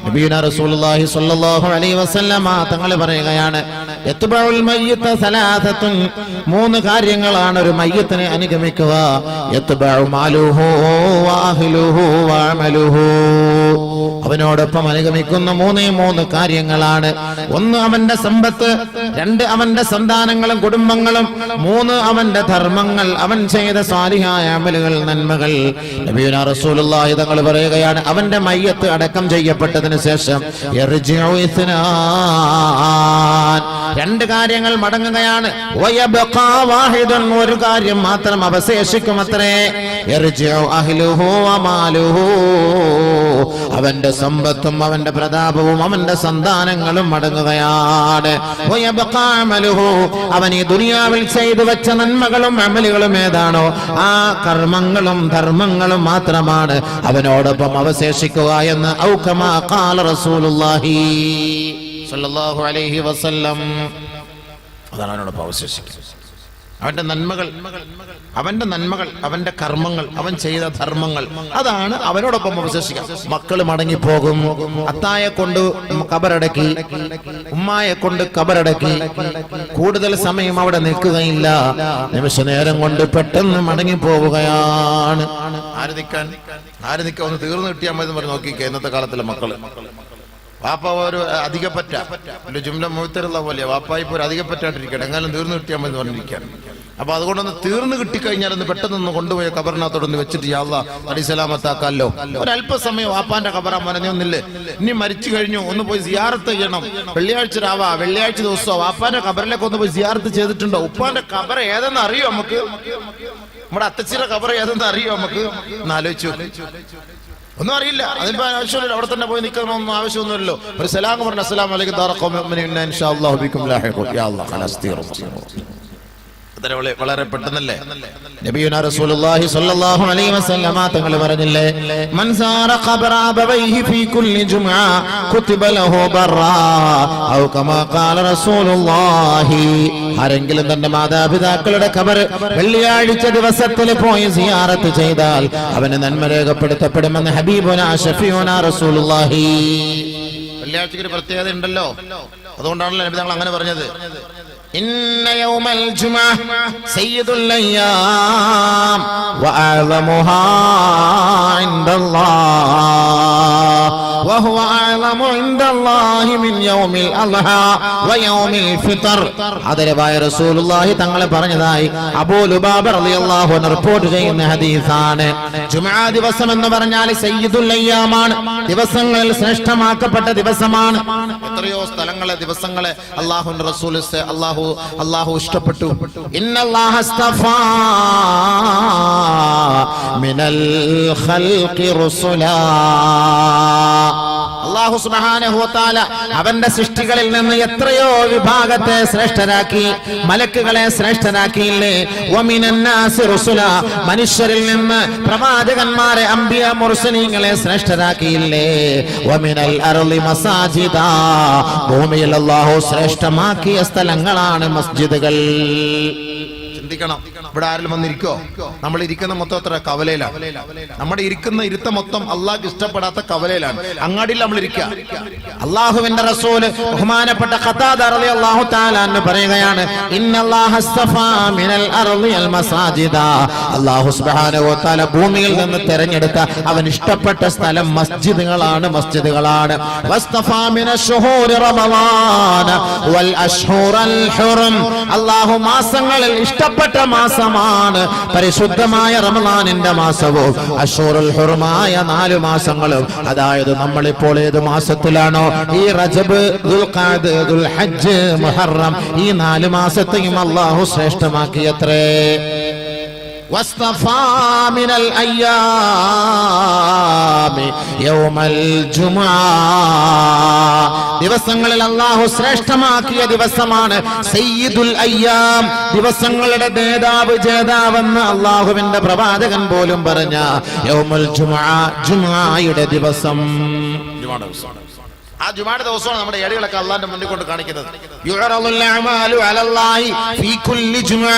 നബിയുനാ റസൂലുള്ളാഹി സ്വല്ലല്ലാഹു അലൈഹി വസല്ലമ തങ്ങൾ പറയുകയാണ്, യത്ബഉൽ മയ്യിത സലാസത്തുൻ, മൂന്ന് കാര്യങ്ങളാണ് ഒരു മയ്യിത്തിനെ അനുഗമിക്കുക. യത്ബഉ മാലുഹു വഅഹ്ലുഹു വഅമലുഹു, അവനോടൊപ്പം അനുഗമിക്കുന്ന മൂന്ന് കാര്യങ്ങളാണ്. ഒന്ന് അവന്റെ സമ്പത്ത്, രണ്ട് അവന്റെ സന്താനങ്ങളും കുടുംബങ്ങളും, മൂന്ന് അവന്റെ ധർമ്മങ്ങൾ, അവൻ ചെയ്ത സാലിഹായ അമലുകൾ, നന്മകൾ. നബിയുനാ റസൂലുള്ളാഹി തങ്ങൾ പറയുകയാണ്, അവന്റെ മയ്യത്ത് അടക്കം ചെയ്യപ്പെട്ടതിന് ശേഷം യർജിഉ ഇസ്നാൻ, രണ്ട് കാര്യങ്ങൾ മടങ്ങുകയാണ്. വയബ്ഖാ വാഹിദുൻ, ഒരു കാര്യം മാത്രം അവശേഷിക്കുമത്രേ. യർജിഉ അഹ്ലുഹു വമാലുഹു, അവന്റെ സമ്പത്തും അവന്റെ പ്രതാപവും അവന്റെ സന്താനങ്ങളും മടങ്ങുകയാണ്. വയബ്ഖാ അമലുഹു, അവൻ ഈ ദുനിയാവിൽ ചെയ്തു വെച്ച നന്മകളും അമലുകളും ഏതാണോ ആ കർമ്മങ്ങളും ധർമ്മങ്ങളും മാത്രമാണ് അവനോടൊപ്പം അവശേഷിക്കുക എന്ന് ഔ കമാ ഖാല റസൂലുള്ളാഹി സ്വല്ലല്ലാഹു അലൈഹി വസല്ലം. അതാണ് അവനോടൊപ്പം അവശേഷിക്കുക. അവന്റെ നന്മകൾ, അവന്റെ കർമ്മങ്ങൾ, അവൻ ചെയ്ത ധർമ്മങ്ങൾ, അതാണ് അവനോടൊപ്പം അവശേഷിക്കുക. മക്കൾ മടങ്ങിപ്പോകും, അത്തായെ കൊണ്ട് കബറടക്കി, ഉമ്മായെ കൊണ്ട് കബറടക്കി, കൂടുതൽ സമയം അവിടെ നിൽക്കുകയില്ല, നിമിഷ നേരം കൊണ്ട് പെട്ടെന്ന് മടങ്ങിപ്പോവുകയാണ്. ആര് നിൽക്കാൻ ഒന്ന് തീർന്നു കിട്ടിയാൽ മതി പറഞ്ഞ് നോക്കിക്കുക. ഇന്നത്തെ കാലത്തിലെ മക്കള് വാപ്പ ഒരു അധികപ്പറ്റ, ഒരു ജുംല മുഴുത്തരുള്ള പോലെ വാപ്പായിപ്പോ ഒരു അധികപ്പറ്റായിട്ടിരിക്കട്ടെ, എങ്ങാനും തീർന്നു കിട്ടിയാൽ മതി പറഞ്ഞിരിക്കാൻ. അപ്പൊ അതുകൊണ്ടൊന്ന് തീർന്നു കിട്ടിക്കഴിഞ്ഞാൽ ഒന്ന് പെട്ടെന്ന് കൊണ്ടുപോയി കബറിനകത്തോടൊന്ന് വെച്ചിട്ട് യാ അല്ലാഹ് അടിസലാമത്താക്കാല്ലോ. ഒരല്പസമയം വാപ്പാന്റെ കബറ മനഞ്ഞൊന്നില്ലേ, ഇനി മരിച്ചു കഴിഞ്ഞു ഒന്ന് പോയി സിയാറത്ത് ചെയ്യണം. വെള്ളിയാഴ്ച രാവാ, വെള്ളിയാഴ്ച ദിവസമോ വാപ്പാന്റെ കബറിലേക്ക് ഒന്ന് പോയി സിയാറത്ത് ചെയ്തിട്ടുണ്ടോ? ഉപ്പാന്റെ കബറ ഏതെന്ന് അറിയോ നമുക്ക്? നമ്മുടെ അത്തച്ചിയുടെ കബറ ഏതെന്ന് അറിയോ നമുക്ക്? ഒന്ന് ആലോചിച്ചു. ഒന്നും അറിയില്ല, അതിപ്പോ ആവശ്യമില്ല, അവിടെ തന്നെ പോയി നിൽക്കണമെന്നും ആവശ്യമൊന്നുമില്ലല്ലോ. ഒരു സലാം പറഞ്ഞു, അസ്സലാമു അലൈക്കും ദാറഖൗമി മുഅ്മിനീൻ ഇൻഷാ അല്ലാഹു ബിക്കും ലാഹിഖൂൻ. യാ അല്ലാഹ് ഖലാസ് തീർന്നു. വളരെ പെട്ടെന്നല്ലേ നബിയുനാ റസൂലുള്ളാഹി സ്വല്ലല്ലാഹു അലൈഹി വസല്ലമ തങ്ങൾ പറഞ്ഞില്ലേ, മൻ സാറ ഖബറ അബവൈഹി ഫീ കുല്ലി ജുംഅ കുതിബ ലഹു ബർറാ ഔ കമാ ഖാല റസൂലുള്ളാഹി. ആരെങ്കിലും തന്റെ മാതാപിതാക്കളുടെ ഖബർ വെള്ളിയാഴ്ച ദിവസത്തിൽ പോയി സിയാറത്ത് ചെയ്താൽ അവന് നന്മ രേഖപ്പെടുത്തപ്പെടുമെന്ന് ഹബീബുനാ ഷഫീഉനാ റസൂലുള്ളാഹി. വെള്ളിയാഴ്ചയ്ക്ക് ഒരു പ്രത്യേകത ഉണ്ടല്ലോ, അതുകൊണ്ടാണല്ലോ നബി തങ്ങൾ അങ്ങനെ പറഞ്ഞത്. إن يوم الجمعة سيد الأيام وأعظمها عند الله وهو أعظم عند الله من يوم الأضحى ويوم الفطر. ഹദരവായ റസൂലുള്ളാഹി തങ്ങൾ പറഞ്ഞതായി അബൂ ലുബാബ റളിയല്ലാഹു അൻഹു റിപ്പോർട്ട് ചെയ്യുന്ന ഹദീസാണ്. ജുമുഅ ദിവസം എന്ന് പറഞ്ഞാൽ സയ്യിദുൽ അയ്യാമാണ്, ദിവസങ്ങളിൽ ശ്രേഷ്ഠമാക്കപ്പെട്ട ദിവസമാണ്. എത്രയോ സ്ഥലങ്ങളെ ദിവസങ്ങളെ അല്ലാഹുവിന്റെ റസൂൽ അല്ലാഹു ഇഷ്ടപ്പെട്ടു. ഇന്നല്ലാഹ അസ്തഫാ മിനൽ ഖൽഖി റുസുലാ. അല്ലാഹു സുബ്ഹാനഹു വ തആല അവന്റെ സൃഷ്ടികളിൽ നിന്ന് എത്രയോ വിഭാഗത്തെ ശ്രേഷ്ഠരാക്കി, മലക്കുകളെ ശ്രേഷ്ഠരാക്കിയില്ലേ. വമിനൻ നാസി റുസുലാ, മനുഷ്യരിൽ നിന്ന് പ്രവാചകന്മാരെ അംബിയ മുർസലീങ്ങളെ ശ്രേഷ്ഠരാക്കിയില്ലേ. വമിനൽ അർളി മസാജിദാ, ഭൂമിയിൽ അല്ലാഹു ശ്രേഷ്ഠമാക്കിയ സ്ഥലങ്ങളാണ് മസ്ജിദുകൾ. ചിന്തിക്കണം, ഇവിടെ ആരെങ്കിലും വന്നിരിക്കോ? നമ്മൾ ഇരിക്കുന്ന മൊത്തം എത്ര കവലയിലാണ്. നമ്മുടെ ഇരുത്ത മൊത്തം അള്ളാഹ്ക്ക് ഇഷ്ടപ്പെടാത്ത കവലയിലാണ്. അങ്ങാടിയിൽ നമ്മൾ ഇരിക്കുക. അള്ളാഹുവിന്റെ റസൂല് ബഹുമാനപ്പെട്ട ഖതാദ റളിയല്ലാഹു തആല അൻഹു പറയുകയാണ്, ഇന്നല്ലാഹ അസ്തഫാ മിനൽ അർളിൽ മസാജിദ. അല്ലാഹു സുബ്ഹാനഹു വ തആല ഭൂമിയിൽ നിന്ന് തിരഞ്ഞെടുത്ത അവൻ ഇഷ്ടപ്പെട്ട സ്ഥലം മസ്ജിദുകളാണ്. വസ്തഫാ മിനശ് ശുഹൂരി റമളാന വൽ അശ്ഹുറൽ ഹുറം. അല്ലാഹു മാസങ്ങളിൽ ഇഷ്ടപ്പെട്ട മാസമാണ് പരിശുദ്ധമായ റമളാനിന്റെ മാസവും അശ്ഹുറുൽ ഹുറമായ 4 മാസങ്ങളും. അതായത് നമ്മളിപ്പോൾ ഏത് മാസത്തിലാണോ, ഈ റജബ്, ദുൽഖഅദ്, ദുൽഹജ്ജ്, മുഹറം, ഈ 4 മാസത്തെയും അല്ലാഹു ശ്രേഷ്ഠമാക്കിയത്രേ. വസ്തഫാ മിനൽ അയ്യാമി യൗമൽ ജുമുഅ. ദിവസങ്ങളിൽ അല്ലാഹു ശ്രേഷ്ഠമാക്കിയ ദിവസമാണ് സയ്യിദുൽ അയ്യാം, ദിവസങ്ങളുടെ ജേതാവെന്ന് അല്ലാഹുവിന്റെ പ്രവാചകൻ പോലും പറഞ്ഞ യൗമുൽ ജുമുഅ, ജുമുഅയുടെ ദിവസം. ആ ജുമുഅയുടെ ദിവസമാണ് നമ്മുടെ ഏടുകളൊക്കെ അല്ലാഹുവിന്റെ മുന്നിൽ കൊണ്ട് കാണിക്കുന്നത്. യുഅറദുൽ അഅമാലു അലല്ലാഹി ഫീ കുല്ലി ജുമുഅ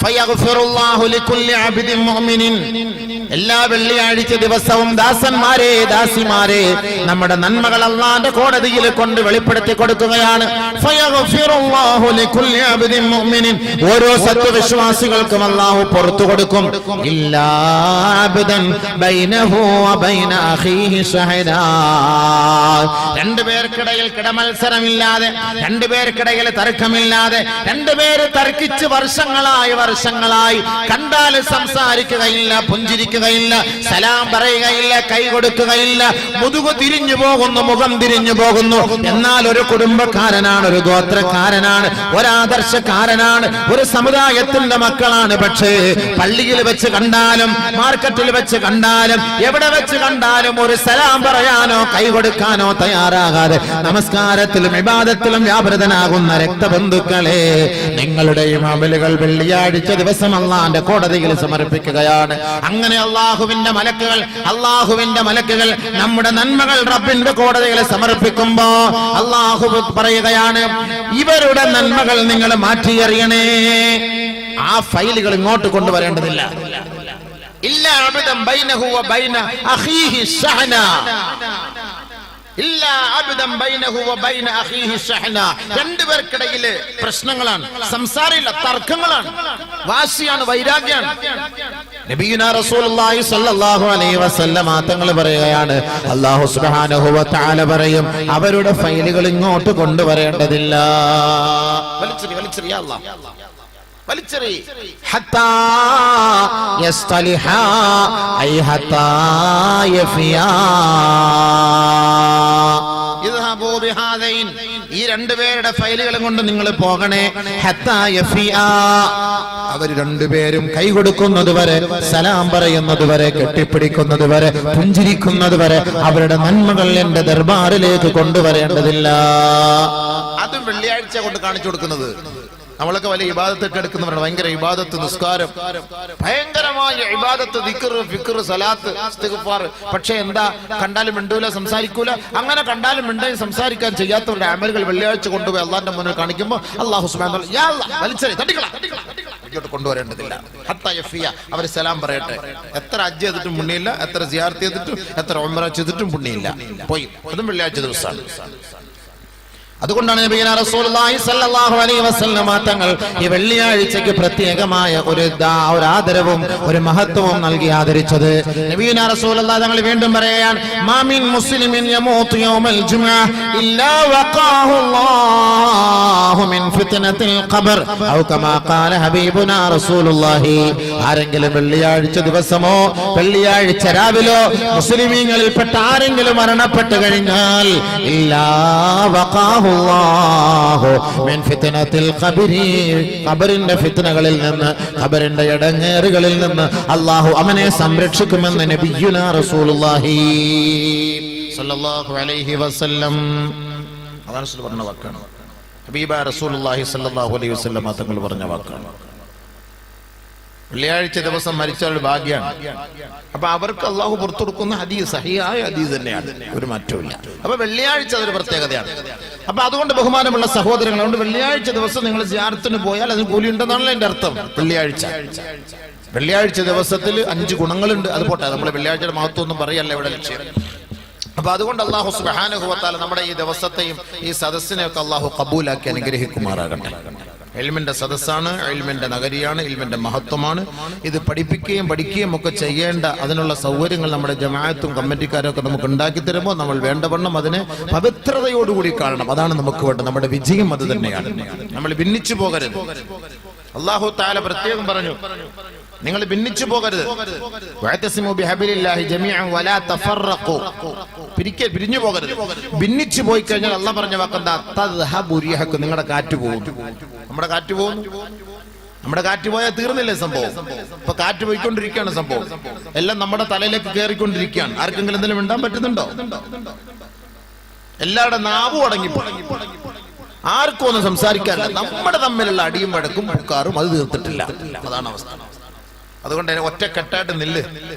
ഫയഗ്ഫിറുല്ലാഹു ലികുല്ലി അബ്ദിൻ മുഅ്മിനിൻ. എല്ലാ വെള്ളിയാഴ്ച ദിവസവും ദാസന്മാരെ ദാസിമാരെ നമ്മുടെ നന്മകൾ അല്ലാഹുവിന്റെ കോടതിയിൽ കൊണ്ട് വെളിപ്പെടുത്തി കൊടുക്കുകയാണ്. ഫയഗ്ഫിറുല്ലാഹു ലികുല്ലി അബ്ദിൻ മുഅ്മിനിൻ, ഓരോ സത്യവിശ്വാസികൾക്കും അല്ലാഹു പുറത്തു കൊടുക്കും. ഇല്ലാ അബ്ദൻ ബൈനഹു വ ബൈന അഖീഹി ഷഹദാ, രണ്ടുപേർക്കിടയിൽ കിടമത്സരമില്ലാതെ, രണ്ടുപേർക്കിടയിൽ തർക്കമില്ലാതെ, രണ്ടുപേര് തർക്കിച്ച് വർഷങ്ങളായി കണ്ടാൽ സംസാരിക്കുകയില്ല, പുഞ്ചിരിക്കുകയില്ല, സലാം പറയുകയില്ല, കൈ കൊടുക്കുകയില്ല, മുതുകു തിരിഞ്ഞു പോകുന്നു, മുഖം തിരിഞ്ഞു പോകുന്നു. എന്നാൽ ഒരു കുടുംബക്കാരനാണ്, ഒരു ഗോത്രക്കാരനാണ്, ഒരാദർശക്കാരനാണ്, ഒരു സമുദായത്തിന്റെ മക്കളാണ്. പക്ഷേ പള്ളിയിൽ വെച്ച് കണ്ടാലും മാർക്കറ്റിൽ വെച്ച് കണ്ടാലും എവിടെ വെച്ച് കണ്ടാലും ഒരു സലാം പറയാനോ കൈ കൊടുക്കാനോ തയ്യാറാകാതെ നമസ്കാരത്തിലും ഇബാദത്തിലും വ്യാപൃതനാകുന്ന രക്തബന്ധുക്കളെ, നിങ്ങളുടെയും അമലുകൾ വെള്ളിയാഴ്ച ദിവസം അല്ലാഹുവിന്റെ കോടതിയിൽ സമർപ്പിക്കുകയാണ്. അങ്ങനെ അല്ലാഹുവിന്റെ മലക്കുകൾ നമ്മുടെ നന്മകൾ റബ്ബിന്റെ കോടതിയിൽ സമർപ്പിക്കുമ്പോ അല്ലാഹു പറയുകയാണ്, ഇവരുടെ നന്മകൾ നിങ്ങൾ മാറ്റിയെറിയണേ. ആ ഫയലുകൾ ഇങ്ങോട്ട് കൊണ്ടുവരേണ്ടതില്ല. ഇല്ലാ അബ്ദൻ ബൈനഹു വ ബൈന അഖീഹി ഷഹന, രണ്ടുപേർക്കിടയിൽ പ്രശ്നങ്ങളാണ്, സംസാരമില്ല, തർക്കങ്ങളാണ്, വാശിയാണ്, വൈരാഗ്യമാണ്. നബിയുനാ റസൂലുള്ളാഹി സ്വല്ലല്ലാഹു അലൈഹി വസല്ലം തങ്ങൾ പറയുകയാണ്, അല്ലാഹു സുബ്ഹാനഹു വ തആല പറയും, അവരുടെ ഫയലുകൾ ഇങ്ങോട്ട് കൊണ്ടുവരേണ്ടതില്ല. വലിച്ചെറിയ അല്ലാഹ്, വലിച്ചെറി. ഹത്താ യസ്തലിഹാ ഐ ഹത്താ യഫിയാ, ഈ രണ്ടുപേരുടെ ഫയലുകളും കൊണ്ട് നിങ്ങൾ പോകണേ. ഹത്താ യഫിയാ, അവർ രണ്ടുപേരും കൈ കൊടുക്കുന്നത് വരെ, സലാം പറയുന്നത് വരെ, കെട്ടിപ്പിടിക്കുന്നത് വരെ, പുഞ്ചിരിക്കുന്നത് വരെ അവരുടെ നന്മകൾ എന്റെ ദർബാറിലേക്ക് കൊണ്ടുവരേണ്ടതില്ല. അതും വെള്ളിയാഴ്ച കൊണ്ട് കാണിച്ചു കൊടുക്കുന്നത്. നമ്മളൊക്കെ വലിയ ഇബാദത്തൊക്കെ എടുക്കുന്നവരാണ്, ഭയങ്കര ഇബാദത്ത്, നിസ്കാരം, ഭയങ്കരമായ ഇബാദത്ത്, ദിക്ർ, ഫിക്ർ, സലാത്ത്, ഇസ്തിഗ്ഫാർ. പക്ഷെ എന്താ, കണ്ടാലും മിണ്ടൂല, സംസാരിക്കൂല. അങ്ങനെ കണ്ടാലും മിണ്ടാൻ സംസാരിക്കാൻ ചെയ്യാത്തവരുടെ അമലുകൾ വെള്ളിയാഴ്ച കൊണ്ടുപോയി അള്ളാന്റെ മുന്നിൽ കാണിക്കുമ്പോൾ അല്ലാഹു സുബ്ഹാനഹു വ തആല വലിച്ചെറി, ഇങ്ങോട്ട് കൊണ്ടുവരേണ്ടതില്ല. ഹത്താ യഫിയ, അവർ സലാം പറയട്ടെ. എത്ര ഹജ്ജ് ചെയ്തിട്ടും പുണ്യമില്ല, എത്ര സിയാറത്ത് ചെയ്തിട്ടും, എത്ര ഉംറ ചെയ്തിട്ടും പുണ്യമില്ല, പോയി. അതും വെള്ളിയാഴ്ച ദിവസമാണ്. അതുകൊണ്ടാണ് നബിയുനാ റസൂലുള്ളാഹി സ്വല്ലല്ലാഹു അലൈഹി വസല്ലം തങ്ങൾ ഈ വെള്ളിയാഴ്ചയ്ക്ക് പ്രത്യേകമായ ഒരു ആദരവും ഒരു മഹത്വവും നൽകി ആദരിച്ചത്. നബിയുനാ റസൂലുള്ളാഹി തങ്ങൾ വീണ്ടും പറയുകയാണ്, മാ മിൻ മുസ്ലിമിൻ യമൂതു യൗമൽ ജുമുഅ ഇല്ലാ വഖാഹു അല്ലാഹു മിൻ ഫിത്നത്തിൽ ഖബർ ഔ കമാ ഖാല ഹബീബുനാ റസൂലുള്ളാഹി. ആരെങ്കിലും വെള്ളിയാഴ്ച ദിവസമോ വെള്ളിയാഴ്ച രാവിലോ മുസ്ലിമീങ്ങളിൽപ്പെട്ട ആരെങ്കിലും മരണപ്പെട്ടു കഴിഞ്ഞാൽ ഇല്ലാ വഖാഹു ഖബറിന്റെ ഫിത്നകളിൽ നിന്ന്, ഖബറിന്റെ ഇടങ്ങേറുകളിൽ നിന്ന് അല്ലാഹു അവനെ സംരക്ഷിക്കുമെന്ന് നബിയുനാ റസൂലുള്ളാഹി സ്വല്ലല്ലാഹു അലൈഹി വസല്ലം പറഞ്ഞ വാക്കാണ്. ഹബീബായ റസൂലുള്ളാഹി സ്വല്ലല്ലാഹു അലൈഹി വസല്ലം തങ്ങൾ പറഞ്ഞ വാക്കാണ്. വെള്ളിയാഴ്ച ദിവസം മരിച്ചാൽ ഭാഗ്യമാണ്. അപ്പൊ അവർക്ക് അള്ളാഹു പുറത്തു കൊടുക്കുന്ന ഹദീസ് സഹിഹായ ഹദീസ് തന്നെയാണ്, ഒരു മാറ്റവും ഇല്ല. അപ്പൊ വെള്ളിയാഴ്ച അതൊരു പ്രത്യേകതയാണ്. അപ്പൊ അതുകൊണ്ട് ബഹുമാനമുള്ള സഹോദരങ്ങൾ, അതുകൊണ്ട് വെള്ളിയാഴ്ച ദിവസം നിങ്ങൾ സിയാറത്തിന് പോയാൽ അതിന് കൂലി ഉണ്ടെന്നാണല്ലോ എന്റെ അർത്ഥം. വെള്ളിയാഴ്ച ദിവസത്തിൽ 5 ഗുണങ്ങളുണ്ട്. അത് പോട്ടെ, നമ്മളെ വെള്ളിയാഴ്ചയുടെ മഹത്വം ഒന്നും പറയല്ല ഇവിടെ ലക്ഷ്യം. അപ്പൊ അതുകൊണ്ട് അല്ലാഹു സുബ്ഹാനഹു വ തആല നമ്മുടെ ഈ ദിവസത്തെയും ഈ സദസ്സിനെയൊക്കെ അല്ലാഹു ഖബൂലാക്കി അനുഗ്രഹിക്കുമാറാകട്ടെ. ഇൽമിന്റെ സദസ്സാണ്, ഇൽമിന്റെ നഗരിയാണ്, ഇൽമിന്റെ മഹത്വമാണ്. ഇത് പഠിക്കുകയും ഒക്കെ ചെയ്യേണ്ട അതിനുള്ള സൗകര്യങ്ങൾ നമ്മുടെ ജമാഅത്തും കമ്മിറ്റിക്കാരും ഒക്കെ നമുക്ക് ഉണ്ടാക്കി തരുമ്പോൾ നമ്മൾ വേണ്ടവണ്ണം അതിനെ പവിത്രതയോടുകൂടി കാണണം. അതാണ് നമുക്ക് വേണ്ടത്. നമ്മുടെ വിജയം അത് തന്നെയാണ്. നമ്മൾ ഭിന്നിച്ചു പോകരുത്. അല്ലാഹു തആല പ്രത്യേകം പറഞ്ഞു, നിങ്ങൾ ഭിന്നിച്ചു പോകരുത്. വഅതസിമു ബിഹബിലില്ലാഹി ജമീഅൻ വലാ തഫറഖു, പിരിഞ്ഞു പോകരുത്. ഭിന്നിച്ചു പോയി കഴിഞ്ഞാൽ അല്ലാഹു പറഞ്ഞ വാക്കെന്താ, തദ്ഹബു റിഹകു, നിങ്ങളുടെ കാറ്റ് പോകും. നമ്മുടെ കാറ്റ് പോകുന്നു. നമ്മുടെ കാറ്റ് പോയാൽ തീർന്നില്ലേ സംഭവം? ഇപ്പൊ കാറ്റ് പോയിക്കൊണ്ടിരിക്കുകയാണ് സംഭവം. എല്ലാം നമ്മുടെ തലയിലേക്ക് കയറിക്കൊണ്ടിരിക്കുകയാണ്. ആർക്കെങ്കിലും എന്തെങ്കിലും മിണ്ടാൻ പറ്റുന്നുണ്ടോ? എല്ലാവരുടെ നാവും അടങ്ങിപ്പോ, ആർക്കും ഒന്നും സംസാരിക്കാനില്ല. നമ്മുടെ തമ്മിലുള്ള അടിയും വഴക്കും പുക്കാറും അത് തീർത്തിട്ടില്ല. അതാണ് അവസ്ഥ. അതുകൊണ്ട് ഒറ്റക്കെട്ടായിട്ട് നില്ല്.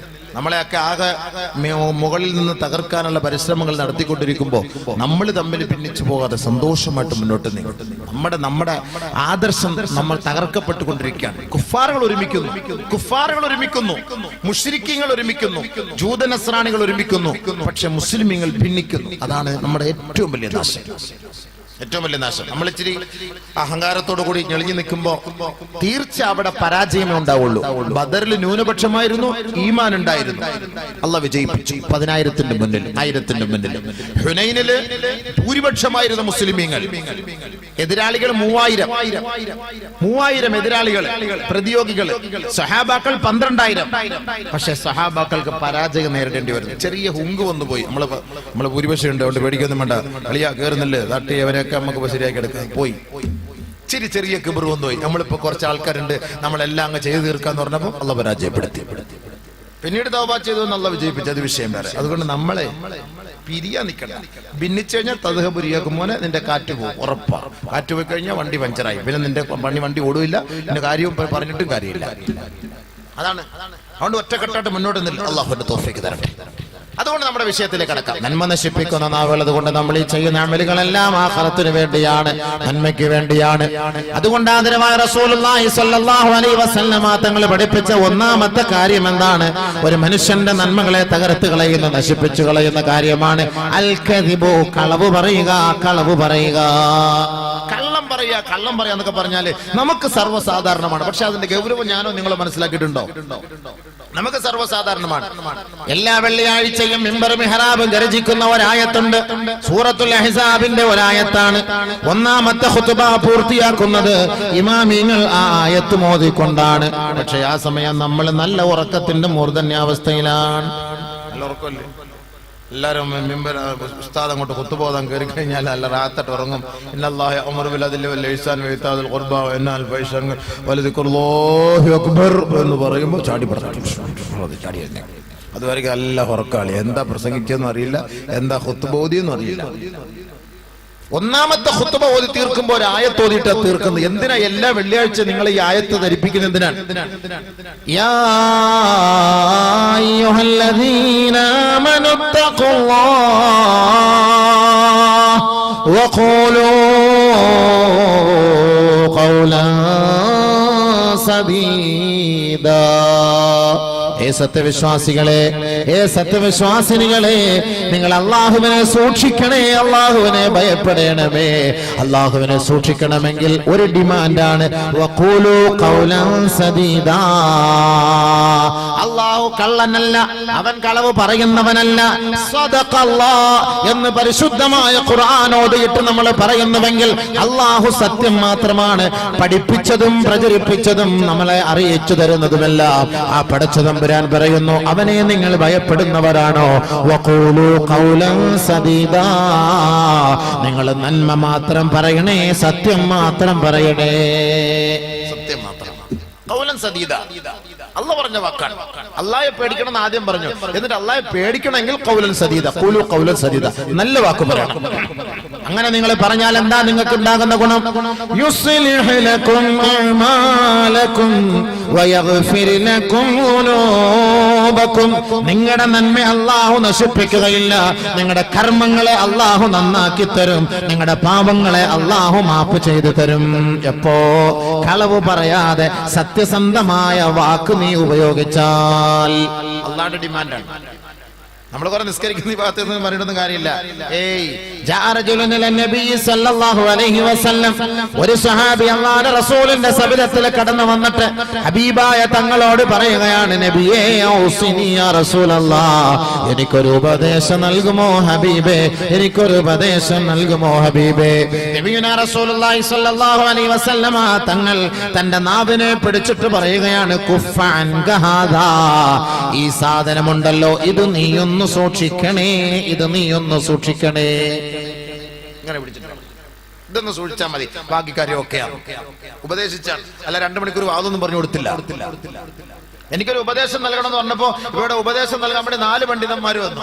നമ്മളെയൊക്കെ ആകെ മുകളിൽ നിന്ന് തകർക്കാനുള്ള പരിശ്രമങ്ങൾ നടത്തിക്കൊണ്ടിരിക്കുമ്പോൾ നമ്മൾ തമ്മിൽ ഭിന്നിച്ചു പോകാതെ സന്തോഷമായിട്ട് മുന്നോട്ട് നീങ്ങും. നമ്മുടെ ആദർശം നമ്മൾ തകർക്കപ്പെട്ടുകൊണ്ടിരിക്കുകയാണ്. കുഫാറുകൾ ഒരുമിക്കുന്നു, മുശ്രിക്കീങ്ങൾ ഒരുമിക്കുന്നു, ജൂത നസ്രാണികൾ ഒരുമിക്കുന്നു, പക്ഷെ മുസ്ലിമീങ്ങൾ ഭിന്നിക്കുന്നു. അതാണ് നമ്മുടെ ഏറ്റവും വലിയ നാശം. നമ്മൾ ഇച്ചിരി അഹങ്കാരത്തോടു കൂടി ഞെളിഞ്ഞു നിൽക്കുമ്പോ തീർച്ച അവിടെ പരാജയമേ ഉണ്ടാവുള്ളൂ. ബദറിൽ ന്യൂനപക്ഷമായിരുന്നു, ഈമാൻ ഉണ്ടായിരുന്നു, അള്ളാഹ് വിജയിപ്പിച്ചു 10,000-ന്റെ മുന്നിൽ, 1000-ന്റെ മുന്നിൽ. ഹുനൈനില് ഭൂരിപക്ഷമായിരുന്നു മുസ്ലിമീങ്ങൾ, എതിരാളികൾ 3000 എതിരാളികൾ, പ്രതിയോഗികൾ. സഹാബാക്കൾ 12,000. പക്ഷെ സഹാബാക്കൾക്ക് പരാജയം നേരിടേണ്ടി വരുന്നു. ചെറിയ ഹുങ്ക് വന്നുപോയി. നമ്മള് ഭൂരിപക്ഷം ഉണ്ട്, അതുകൊണ്ട് പേടിക്കൊന്നും വേണ്ട, കളിയാ കേറുന്നില്ലേ, തട്ടി അവരൊക്കെ നമുക്ക് ശരിയാക്കി എടുക്കാൻ പോയി. ചെറിയ കിബർ വന്നുപോയി. നമ്മളിപ്പോ കുറച്ച് ആൾക്കാരുണ്ട്, നമ്മളെല്ലാം അങ്ങ് ചെയ്തു തീർക്കാന്ന് പറഞ്ഞപ്പോ അള്ളാഹ് പരാജയപ്പെടുത്തി. പിന്നീട് തൗബ ചെയ്തു അള്ളാഹ് വിജയിപ്പിച്ചു. അത് വിഷയം വേറെ. അതുകൊണ്ട് നമ്മളെ പിരിയാ നിൽക്കണം. ഭിന്നിച്ചു കഴിഞ്ഞാൽ തദ്ഹബുരിയാക്കുമോനെ നിന്റെ കാറ്റ് പോകും, ഉറപ്പാ. കാറ്റ് പോയി കഴിഞ്ഞാൽ വണ്ടി പഞ്ചറായി, പിന്നെ നിന്റെ വണ്ടി ഓടില്ല, നിന്റെ കാര്യവും പറഞ്ഞിട്ടും കാര്യമില്ല. അതാണ്. അതുകൊണ്ട് ഒറ്റക്കെട്ടായിട്ട് മുന്നോട്ട് നിൽക്കും. അള്ളാഹുവിന്റെ തൗഫീഖ് തരട്ടെ. അതുകൊണ്ട് നമ്മുടെ വിഷയത്തിലേക്ക് കടക്കാം. നന്മ നശിപ്പിക്കുന്ന നാവുള്ളത് കൊണ്ട് നമ്മൾ ഈ ചെയ്യുന്ന അമലുകളെല്ലാം ആഖിറത്തിന് വേണ്ടിയാണ്, നന്മയ്ക്ക് വേണ്ടിയാണ്. അതുകൊണ്ട് ആദരവായ റസൂലുള്ളാഹി സ്വല്ലല്ലാഹു അലൈഹി വസല്ലമ തങ്ങൾ പഠിപ്പിച്ച ഒന്നാമത്തെ കാര്യം എന്താണ്? ഒരു മനുഷ്യന്റെ നന്മകളെ തകർത്ത് കളയുന്ന, നശിപ്പിച്ചു കളയുന്ന കാര്യമാണ് അൽ കദിബു, കളവ് പറയുക. കള്ളം പറയാ എന്നൊക്കെ പറഞ്ഞാല് നമുക്ക് സർവ്വസാധാരണമാണ്. പക്ഷെ അതിന്റെ ഗൗരവം ഞാനോ നിങ്ങളോ മനസ്സിലാക്കിയിട്ടുണ്ടോ? നമുക്ക് സർവ്വസാധാരണമാണ്. എല്ലാ വെള്ളിയാഴ്ചയും മിമ്പർ മിഹ്റാബ് ഗർജിക്കുന്ന ഒരായത്തുണ്ട്. സൂറത്തുൽ അഹ്സാബിന്റെ ഒരായത്താണ്. ഒന്നാമത്തെ ഖുതുബ പൂർത്തിയാക്കുന്നത് ഇമാമിങ്ങൾ ആ ആയത്ത് മോദിക്കൊണ്ടാണ്. പക്ഷെ ആ സമയം നമ്മൾ നല്ല ഉറക്കത്തിന്റെ മൂർധന്യാവസ്ഥയിലാണ്. നല്ല ഉറക്കമല്ലേ? എല്ലാവരും മിമ്പർ ഉസ്താദ് അങ്ങോട്ട് കുത്തുബോധം കയറി കഴിഞ്ഞാൽ നല്ല റാത്തട്ട് ഉറങ്ങും. ഇന്നല്ലാഹി അമറു ബിൽ അദ്ലി വൽ ഇഹ്സാൻ വ ഇതാഇൽ ഖുർബ വ യൻഹാ അനിൽ ഫഹ്ശാഇ വലദിക്റുല്ലാഹി അക്ബർ എന്ന് പറയുമ്പോൾ ചാടി അതുവരെ നല്ല ഉറക്കാളി. എന്താ പ്രസംഗിച്ചെന്നും അറിയില്ല, എന്താ ഖുത്ബ ഓതിയെന്നും അറിയില്ല. ഒന്നാമത്തെ ഖുത്ബ ഓതി തീർക്കുമ്പോൾ ഒരു ആയത്ത് ഓതിയിട്ട് തീർക്കുന്നത്. എന്തിനാ എല്ലാ വെള്ളിയാഴ്ച നിങ്ങൾ ഈ ആയത്ത് ധരിപ്പിക്കുന്നത്? എന്തിനാണ്? യാ അയ്യുഹല്ലദീന ആമനു തഖുല്ലാഹ വഖൂലൂ ഖൗലൻ സദീദാ. ഏ സത്യവിശ്വാസികളെ, നിങ്ങൾ അള്ളാഹുവിനെ സൂക്ഷിക്കണേ, അള്ളാഹുവിനെ ഭയപ്പെടണമേ. അള്ളാഹുവിനെ സൂക്ഷിക്കണമെങ്കിൽ ഒരു ഡിമാൻഡാണ്, വഖൂലു ഖൗലൻ സദീദാ. അള്ളാഹു കള്ളനല്ല, അവൻ കളവ് പറയുന്നവനല്ല. സദഖല്ലാഹ് എന്ന് പരിശുദ്ധമായ ഖുർആൻ ഓതിയിട്ട് നമ്മൾ പറയുന്നുവെങ്കിൽ അള്ളാഹു സത്യം മാത്രമാണ്. പഠിപ്പിച്ചതും പ്രചരിപ്പിച്ചതും നമ്മളെ അറിയിച്ചു തരുന്നതുമെല്ലാം ആ പടച്ചതും പറയുന്നു, അവനെ നിങ്ങൾ ഭയപ്പെടുന്നവരാണോ? വഖൂലു ഖൗലൻ സദീദാ. നിങ്ങൾ നന്മ മാത്രം പറയണേ, സത്യം മാത്രം പറയണേ. സത്യം മാത്രം. ഖൗലൻ സദീദാ അള്ളാഹ് പറഞ്ഞ വാക്കാണ്. അള്ളാഹയെ പേടിക്കണം എന്ന് ആദ്യം പറഞ്ഞു. എന്നിട്ട് അള്ളാഹയെ പേടിക്കണമെങ്കിൽ ഖൗലൻ സദീദാ, ഖൂലു ഖൗലൻ സദീദാ, നല്ല വാക്ക് പറയണം. അങ്ങനെ നിങ്ങൾ പറഞ്ഞാൽ എന്താ നിങ്ങൾക്ക് ഉണ്ടാകുന്ന ഗുണം? യുസ്ലിഹു ലക്കും അഅമാലക്കും വയഗ്ഫിർ ലക്കും ദുനൂബക്കും. നിങ്ങളുടെ നന്മ അള്ളാഹു നശിപ്പിക്കുകയില്ല, നിങ്ങളുടെ കർമ്മങ്ങളെ അള്ളാഹു നന്നാക്കി തരും, നിങ്ങളുടെ പാപങ്ങളെ അള്ളാഹു മാപ്പ് ചെയ്തു തരും. എപ്പോ? കളവ് പറയാതെ സത്യസന്ധമായ വാക്ക് നീ ഉപയോഗിച്ചാൽ. അള്ളാഹുവിന്റെ ഡിമാൻഡാണ്. നമ്മൾ കുറെ നിസ്കരിക്കുന്ന ഈ ഭാഗത്ത് നിന്ന് പറയണമെന്ന് കാര്യമില്ല. ഒരു സഹാബി അല്ലാഹുവിന്റെ റസൂലിന്റെ സബിലത്തിൽ കടന്നു വന്നിട്ട് ഹബീബായ തങ്ങളോട് പറയുകയാണ്, നബിയേ ഔസിനി യാ റസൂലല്ലാഹ്, എനിക്കൊരു ഉപദേശം നൽകുമോ ഹബീബേ, എനിക്കൊരു ഉപദേശം നൽകുമോ ഹബീബേ. നബിയുനാ റസൂലുള്ളാഹി സ്വല്ലല്ലാഹു അലൈഹി വസല്ലമ തങ്ങൾ തന്റെ നാവിനെ പിടിച്ചിട്ട് പറയുകയാണ്, കുഫ്ഫൻ ഗഹാദാ, ഈ സാധനമുണ്ടല്ലോ ഇത് നീയൊന്ന് സൂക്ഷിക്കണേ, ഇത് നീയൊന്ന് സൂക്ഷിക്കണേ. ഇങ്ങനെ പിടിച്ചിട്ടുണ്ട്. ഇതൊന്ന് സൂക്ഷിച്ചാൽ മതി, ബാക്കി കാര്യം ഒക്കെയാണ്. ഉപദേശിച്ചാണ്, അല്ല 2 മണിക്കൂർ വാതൊന്നും പറഞ്ഞു കൊടുത്തില്ല. എനിക്കൊരു ഉപദേശം നൽകണം എന്ന് പറഞ്ഞപ്പോ ഇവിടെ ഉപദേശം നൽകാൻ വേണ്ടി 4 പണ്ഡിതന്മാർ വന്നു.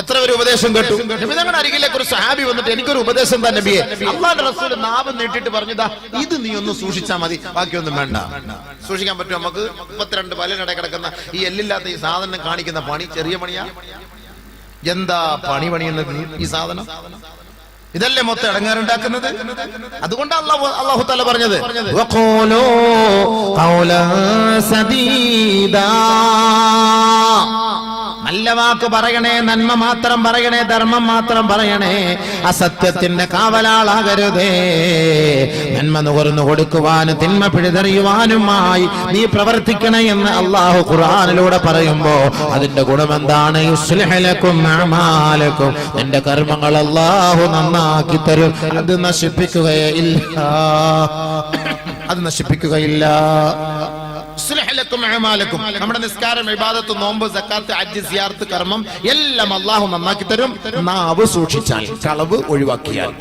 എത്ര പേര് ഉപദേശം കേട്ടു? നബി തങ്ങളുടെ അരികിലേക്ക് ഒരു സഹാബി വന്നിട്ട് എനിക്കൊരു ഉപദേശം തന്നെ നബിയെ. അല്ലാഹുവിന്റെ റസൂൽ നാവ് നീട്ടിട്ട് പറഞ്ഞതാ, ഇത് നീ ഒന്ന് സൂക്ഷിച്ചാൽ മതി, ബാക്കിയൊന്നും വേണ്ട. സൂക്ഷിക്കാൻ പറ്റും നമുക്ക്? 32 പല്ലിനിടെ കിടക്കുന്ന ഈ എല്ലില്ലാത്ത ഈ സാധനം കാണിക്കുന്ന പണി ചെറിയ പണിയാ? എന്താ പണിയുന്നത് ഈ സാധനം? ഇതല്ലേ മൊത്തം ഇടങ്ങാറുണ്ടാക്കുന്നത്? അതുകൊണ്ട് അല്ലാഹു തആല പറഞ്ഞത് വഖൂലൂ ഖൗലൻ സദീദാ, നല്ല വാക്ക് പറയണേ, നന്മ മാത്രം പറയണേ, ധർമ്മം മാത്രം പറയണേ, അസത്യത്തിന്റെ കാവലാളാകരുതേ. നന്മ നുകർന്നു കൊടുക്കുവാനും തിന്മ പിഴുതെറിയുവാനുമായി നീ പ്രവർത്തിക്കണേ എന്ന് അല്ലാഹു ഖുർആനിലൂടെ പറയുമ്പോ അതിന്റെ ഗുണം എന്താണ്? യുസ്ലിഹു ലക്കും അഅമാലക്കും, നിന്റെ കർമ്മങ്ങൾ അല്ലാഹു നന്നാക്കി തരും. അത് നശിപ്പിക്കുകയില്ല, അത് നശിപ്പിക്കുകയില്ല. നമ്മുടെ നിസ്കാരം, ഇബാദത്ത്, നോമ്പ്, സക്കാത്ത്, ഹജ്ജ്, സിയാറത്ത്, കർമ്മം എല്ലാം അല്ലാഹു നന്നാക്കി തരും. നാവ് സൂക്ഷിച്ചാൽ, കളവ് ഒഴിവാക്കിയാൽ.